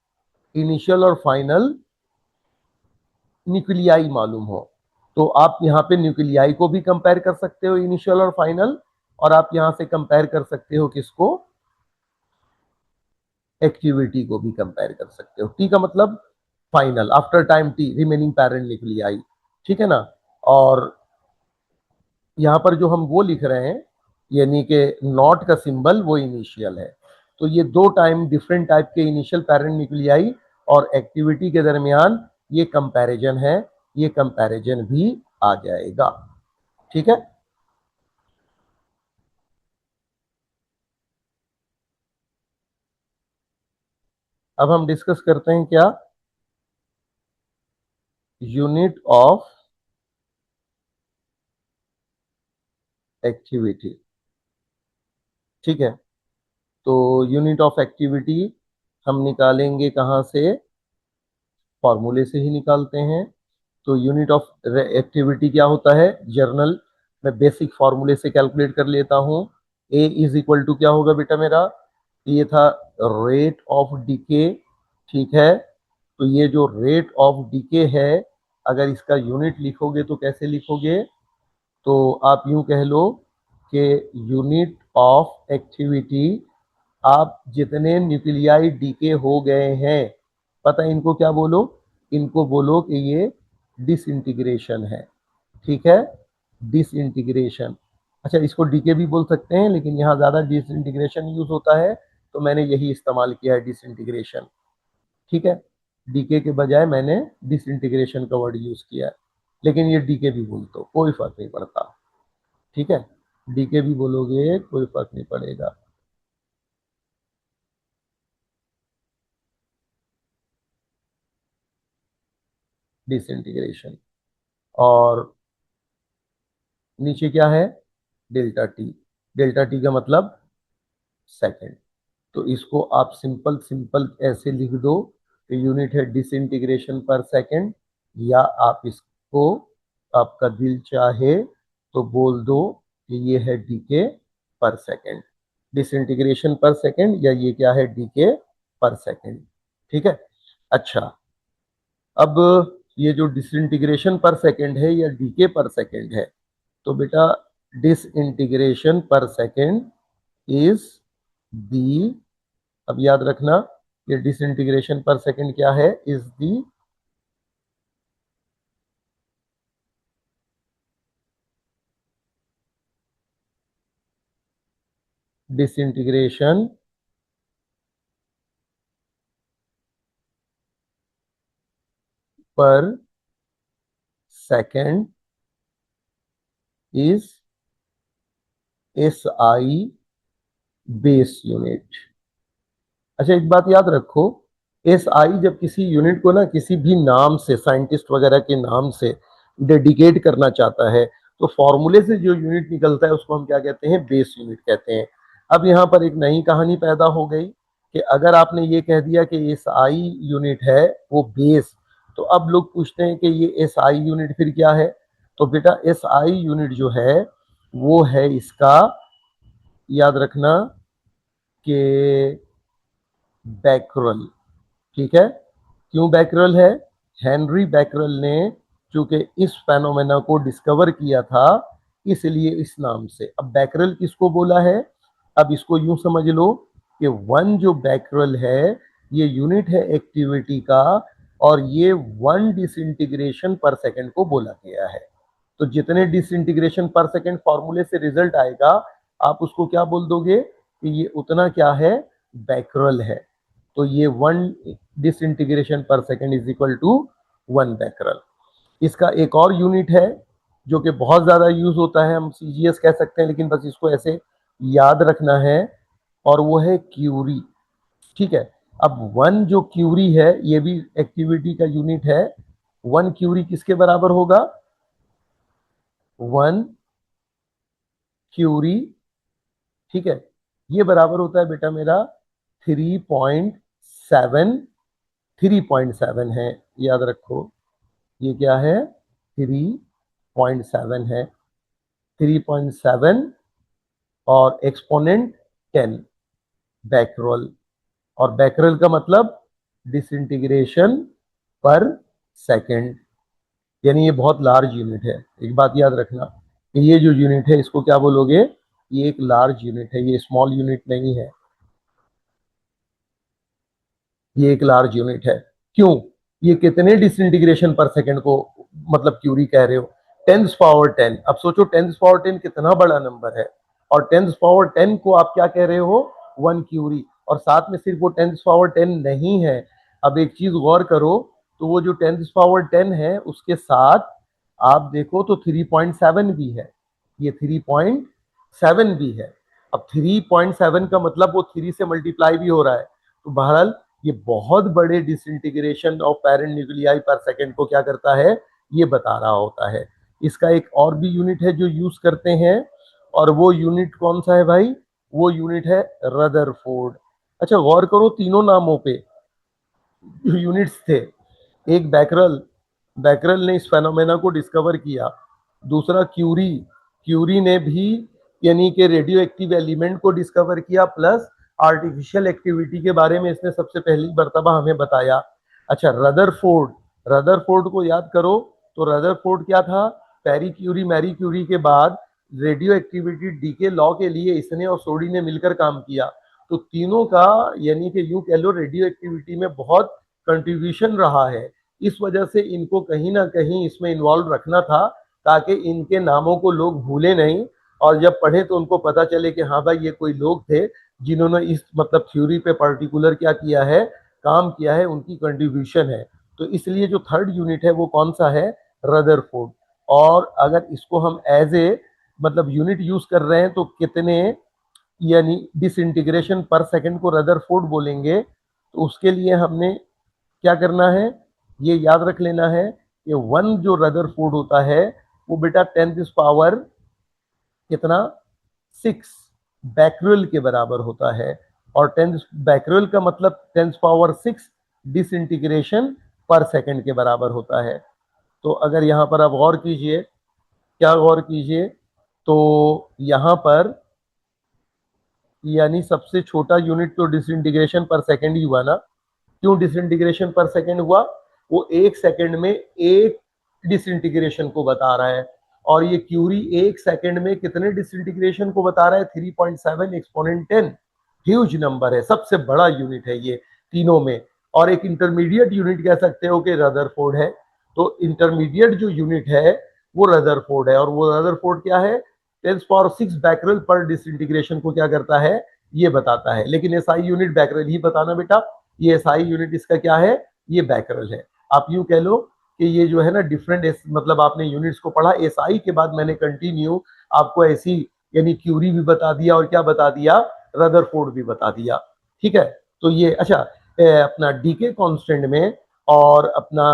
इनिशियल और फाइनल न्यूक्लियाई मालूम हो, तो आप यहाँ पे न्यूक्लियाई को भी कंपेयर कर सकते हो, इनिशियल और फाइनल, और आप यहां से कंपेयर कर सकते हो किसको, एक्टिविटी को भी कंपेयर कर सकते हो। टी का मतलब final, after time T remaining parent nuclei, ठीक है ना। और यहाँ पर जो हम वो लिख रहे हैं, यानी कि नॉट का सिंबल, वो इनिशियल है। तो ये दो टाइम डिफरेंट टाइप के इनिशियल पैरेंट न्यूक्लियाई और एक्टिविटी के दरमियान ये कंपैरिजन है, ये कंपैरिजन भी आ जाएगा, ठीक है। अब हम डिस्कस करते हैं क्या, यूनिट ऑफ एक्टिविटी, ठीक है। तो यूनिट ऑफ एक्टिविटी हम निकालेंगे कहां से, फॉर्मूले से ही निकालते हैं। तो यूनिट ऑफ एक्टिविटी क्या होता है, जर्नल मैं बेसिक फॉर्मूले से कैलकुलेट कर लेता हूं। ए इज इक्वल टू क्या होगा बेटा मेरा, ये था रेट ऑफ डीके, ठीक है। तो ये जो रेट ऑफ डीके है, अगर इसका यूनिट लिखोगे तो कैसे लिखोगे, तो आप यूं कह लो कि यूनिट ऑफ एक्टिविटी, आप जितने न्यूक्लियाई डीके हो गए हैं, पता है इनको क्या बोलो, इनको बोलो कि ये डिसइंटीग्रेशन है, ठीक है, डिसइंटीग्रेशन। अच्छा, इसको डीके भी बोल सकते हैं, लेकिन यहाँ ज्यादा डिसइंटीग्रेशन यूज होता है, तो मैंने यही इस्तेमाल किया है, डिसइंटीग्रेशन, ठीक है। डीके के बजाय मैंने डिसइंटीग्रेशन का वर्ड यूज किया है, लेकिन ये डीके भी बोल दो, कोई फर्क नहीं पड़ता, ठीक है। डीके भी बोलोगे कोई फर्क नहीं पड़ेगा। डिसइंटीग्रेशन, और नीचे क्या है, डेल्टा टी, डेल्टा टी का मतलब सेकंड। तो इसको आप सिंपल सिंपल ऐसे लिख दो कि यूनिट है डिसइंटीग्रेशन पर सेकंड, या आप इसको, आपका दिल चाहे तो बोल दो कि ये है डीके पर सेकंड, डिसइंटीग्रेशन पर सेकंड, या ये क्या है, डीके पर सेकंड, ठीक है। अच्छा, अब ये जो डिसइंटीग्रेशन पर सेकंड है या डीके पर सेकंड है, तो बेटा disintegration per second is the, अब याद रखना, ये डिसइंटीग्रेशन पर सेकंड क्या है, is the disintegration per second is S I base unit. अच्छा, एक बात याद रखो, एस आई जब किसी यूनिट को ना किसी भी नाम से, साइंटिस्ट वगैरह के नाम से डेडिकेट करना चाहता है, तो फॉर्मूले से जो यूनिट निकलता है उसको हम क्या कहते हैं, बेस यूनिट कहते हैं। अब यहाँ पर एक नई कहानी पैदा हो गई कि अगर आपने ये कह दिया कि एस आई यूनिट है वो बेस, तो अब लोग पूछते हैं कि ये एस आई यूनिट फिर क्या है। तो बेटा एस आई यूनिट जो है वो है इसका, याद रखना, कि बैकरल, ठीक है। क्यों बैकरल है, हेनरी बैकरल ने चूंकि इस फेनोमेना को डिस्कवर किया था, इसलिए इस नाम से। अब बैकरल किसको बोला है, अब इसको यूं समझ लो कि वन जो बैकरल है ये यूनिट है एक्टिविटी का, और ये वन डिसइंटीग्रेशन पर सेकंड को बोला गया है। तो जितने डिसइंटीग्रेशन पर सेकंड फॉर्मूले से रिजल्ट आएगा, आप उसको क्या बोल दोगे कि ये उतना क्या है, बैकरल है। तो ये one disintegration per second is equal to one becquerel. इसका एक और यूनिट है जो कि बहुत ज्यादा यूज होता है, हम सीजीएस कह सकते हैं, लेकिन बस इसको ऐसे याद रखना है, और वो है क्यूरी, ठीक है। अब 1 जो क्यूरी है ये भी एक्टिविटी का यूनिट है। 1 क्यूरी किसके बराबर होगा? 1 क्यूरी, ठीक है, ये बराबर होता है बेटा मेरा 3.7। 3.7 है, याद रखो, ये क्या है? 3.7 है। 3.7 और एक्सपोनेंट 10 बैकरोल। और बैकरेल का मतलब डिसइंटीग्रेशन पर सेकंड, यानी ये बहुत लार्ज यूनिट है। एक बात याद रखना कि ये जो यूनिट है इसको क्या बोलोगे? ये एक लार्ज यूनिट है, ये स्मॉल यूनिट नहीं है, ये एक लार्ज यूनिट है। क्यों? ये कितने डिसइंटीग्रेशन पर सेकंड को मतलब क्यूरी कह रहे हो? 10⁻10। अब सोचो 10⁻10 कितना बड़ा नंबर है, और 10⁻10 को आप क्या कह रहे हो? 1 क्यूरी। और साथ में सिर्फ वो 10⁻10 नहीं है, अब एक चीज गौर करो, तो वो जो 10⁻10 है उसके साथ आप देखो तो 3.7 भी है, ये 3.7 भी है। अब 3.7 का मतलब वो 3 से मल्टीप्लाई भी हो रहा है। तो बहरहाल ये बहुत बड़े डिसइंटीग्रेशन ऑफ पैरेंट न्यूक्लियाई पर सेकंड को क्या करता है? ये बता रहा होता है। इसका एक और भी यूनिट है जो यूज करते हैं, और वो यूनिट कौन सा है भाई? वो यूनिट है रदरफोर्ड। अच्छा, गौर करो तीनों नामों पे जो यूनिट्स थे। एक बैकरल, बैकरल ने इस फेनोमेना को डिस्कवर किया। दूसरा क्यूरी, क्यूरी ने भी यानी कि रेडियो एक्टिव एलिमेंट को डिस्कवर किया, प्लस आर्टिफिशियल एक्टिविटी के बारे में इसने सबसे पहली मर्तबा हमें बताया। अच्छा, रदरफोर्ड, रदरफोर्ड को याद करो, तो रदरफोर्ड क्या था? पैरी क्यूरी मैरी क्यूरी के बाद रेडियो एक्टिविटी डी के लॉ के लिए इसने और सोडी ने मिलकर काम किया। तो तीनों का यानी कि यूं कह लो रेडियो एक्टिविटी में बहुत कंट्रीब्यूशन रहा है। इस वजह से इनको कहीं ना कहीं इसमें इन्वॉल्व रखना था, ताकि इनके नामों को लोग भूले नहीं, और जब पढ़े तो उनको पता चले कि हाँ भाई ये कोई लोग थे जिन्होंने इस मतलब थ्योरी पे पर्टिकुलर क्या किया है, काम किया है, उनकी कंट्रीब्यूशन है। तो इसलिए जो थर्ड यूनिट है वो कौन सा है? रदरफोर्ड। और अगर इसको हम एज ए मतलब यूनिट यूज कर रहे हैं तो कितने यानी डिसइंटीग्रेशन पर सेकंड को रदरफोर्ड बोलेंगे, तो उसके लिए हमने क्या करना है? ये याद रख लेना है कि 1 जो रदरफोर्ड होता है वो बेटा 10⁻, कितना? 6 बैक्यूल के बराबर होता है। और 10 बैक्यूल का मतलब 10⁻6 डिसइंटीग्रेशन पर सेकंड के बराबर होता है। तो अगर यहां पर आप गौर कीजिए, क्या गौर कीजिए, तो यहां पर यानी सबसे छोटा यूनिट तो डिसइंटीग्रेशन पर सेकंड ही हुआ ना। क्यों डिसइंटीग्रेशन पर सेकंड हुआ? वो एक सेकंड में एक डिसइंटीग्रेशन को बता रहा है, और ये क्यूरी एक सेकंड में कितने डिसइंटीग्रेशन को बता रहा है? 3.7 एक्सपोनेंट 10। ह्यूज नंबर है, सबसे बड़ा यूनिट है ये तीनों में। और एक इंटरमीडिएट यूनिट कह सकते हो कि रदरफोर्ड है। तो इंटरमीडिएट जो यूनिट है वो रदरफोर्ड है, और वो रदरफोर्ड क्या है? 10⁻6 बैकरल पर डिसइंटीग्रेशन को क्या करता है? ये बताता है। लेकिन एसआई यूनिट बैकरल ही बताना बेटा, ये एसआई यूनिट इसका क्या है? ये बैकरल है। आप यूं कह लो कि ये जो है ना डिफरेंट मतलब आपने यूनिट्स को पढ़ा, एसआई के बाद मैंने कंटिन्यू आपको ऐसी यानी क्यूरी भी बता दिया और क्या बता दिया? रदरफोर्ड भी बता दिया। ठीक है, तो ये अच्छा अपना डीके कांस्टेंट में और अपना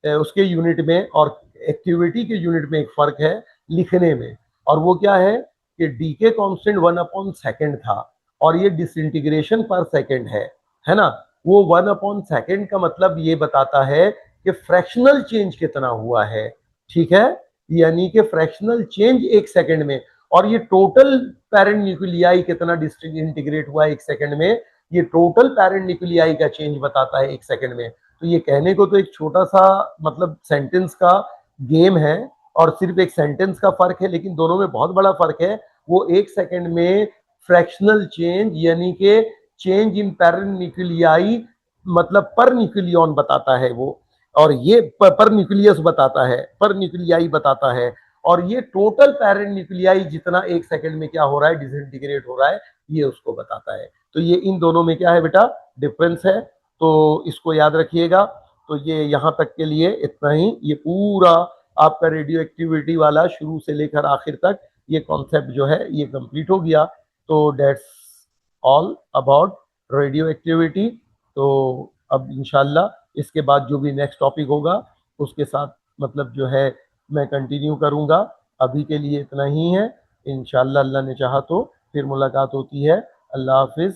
उसके यूनिट में और एक्टिविटी के यूनिट में एक फर्क है लिखने में। और वो क्या है कि डीके कांस्टेंट 1/सेकंड था, और ये डिसइंटीग्रेशन पर सेकंड है ना। वो 1/सेकंड का मतलब ये बताता है कि फ्रैक्शनल चेंज कितना हुआ है। ठीक है, यानी कि फ्रैक्शनल चेंज एक सेकंड में, और ये टोटल पैरेंट न्यूक्लियाई कितना डिसइंटीग्रेट हुआ है एक सेकंड में, ये टोटल पैरेंट न्यूक्लियाई का चेंज बताता है एक सेकंड में। तो ये कहने को तो एक छोटा सा मतलब सेंटेंस का गेम है, और सिर्फ एक सेंटेंस का फर्क है, लेकिन दोनों में बहुत बड़ा फर्क है। वो एक सेकंड में फ्रैक्शनल चेंज यानी कि चेंज इन पैरेंट न्यूक्लियाई मतलब पर न्यूक्लियन बताता है वो, और ये पर न्यूक्लियस बताता है, पर न्यूक्लियाई बताता है। और ये टोटल पैरेंट न्यूक्लियाई जितना एक सेकंड में क्या हो रहा है, डिसइंटीग्रेट हो रहा है, ये उसको बताता है। तो ये इन दोनों में क्या है बेटा? डिफरेंस है। तो इसको याद रखिएगा। तो ये यहाँ तक के लिए इतना ही, ये पूरा आपका रेडियो एक्टिविटी वाला शुरू से लेकर आखिर तक ये कॉन्सेप्ट जो है ये कंप्लीट हो गया। तो that's all about radio activity. तो अब इंशाल्लाह इसके बाद जो भी नेक्स्ट टॉपिक होगा उसके साथ मतलब जो है मैं कंटिन्यू करूँगा। अभी के लिए इतना ही है। इंशाल्लाह अल्लाह ने चाहा तो फिर मुलाकात होती है। अल्लाह हाफिज़।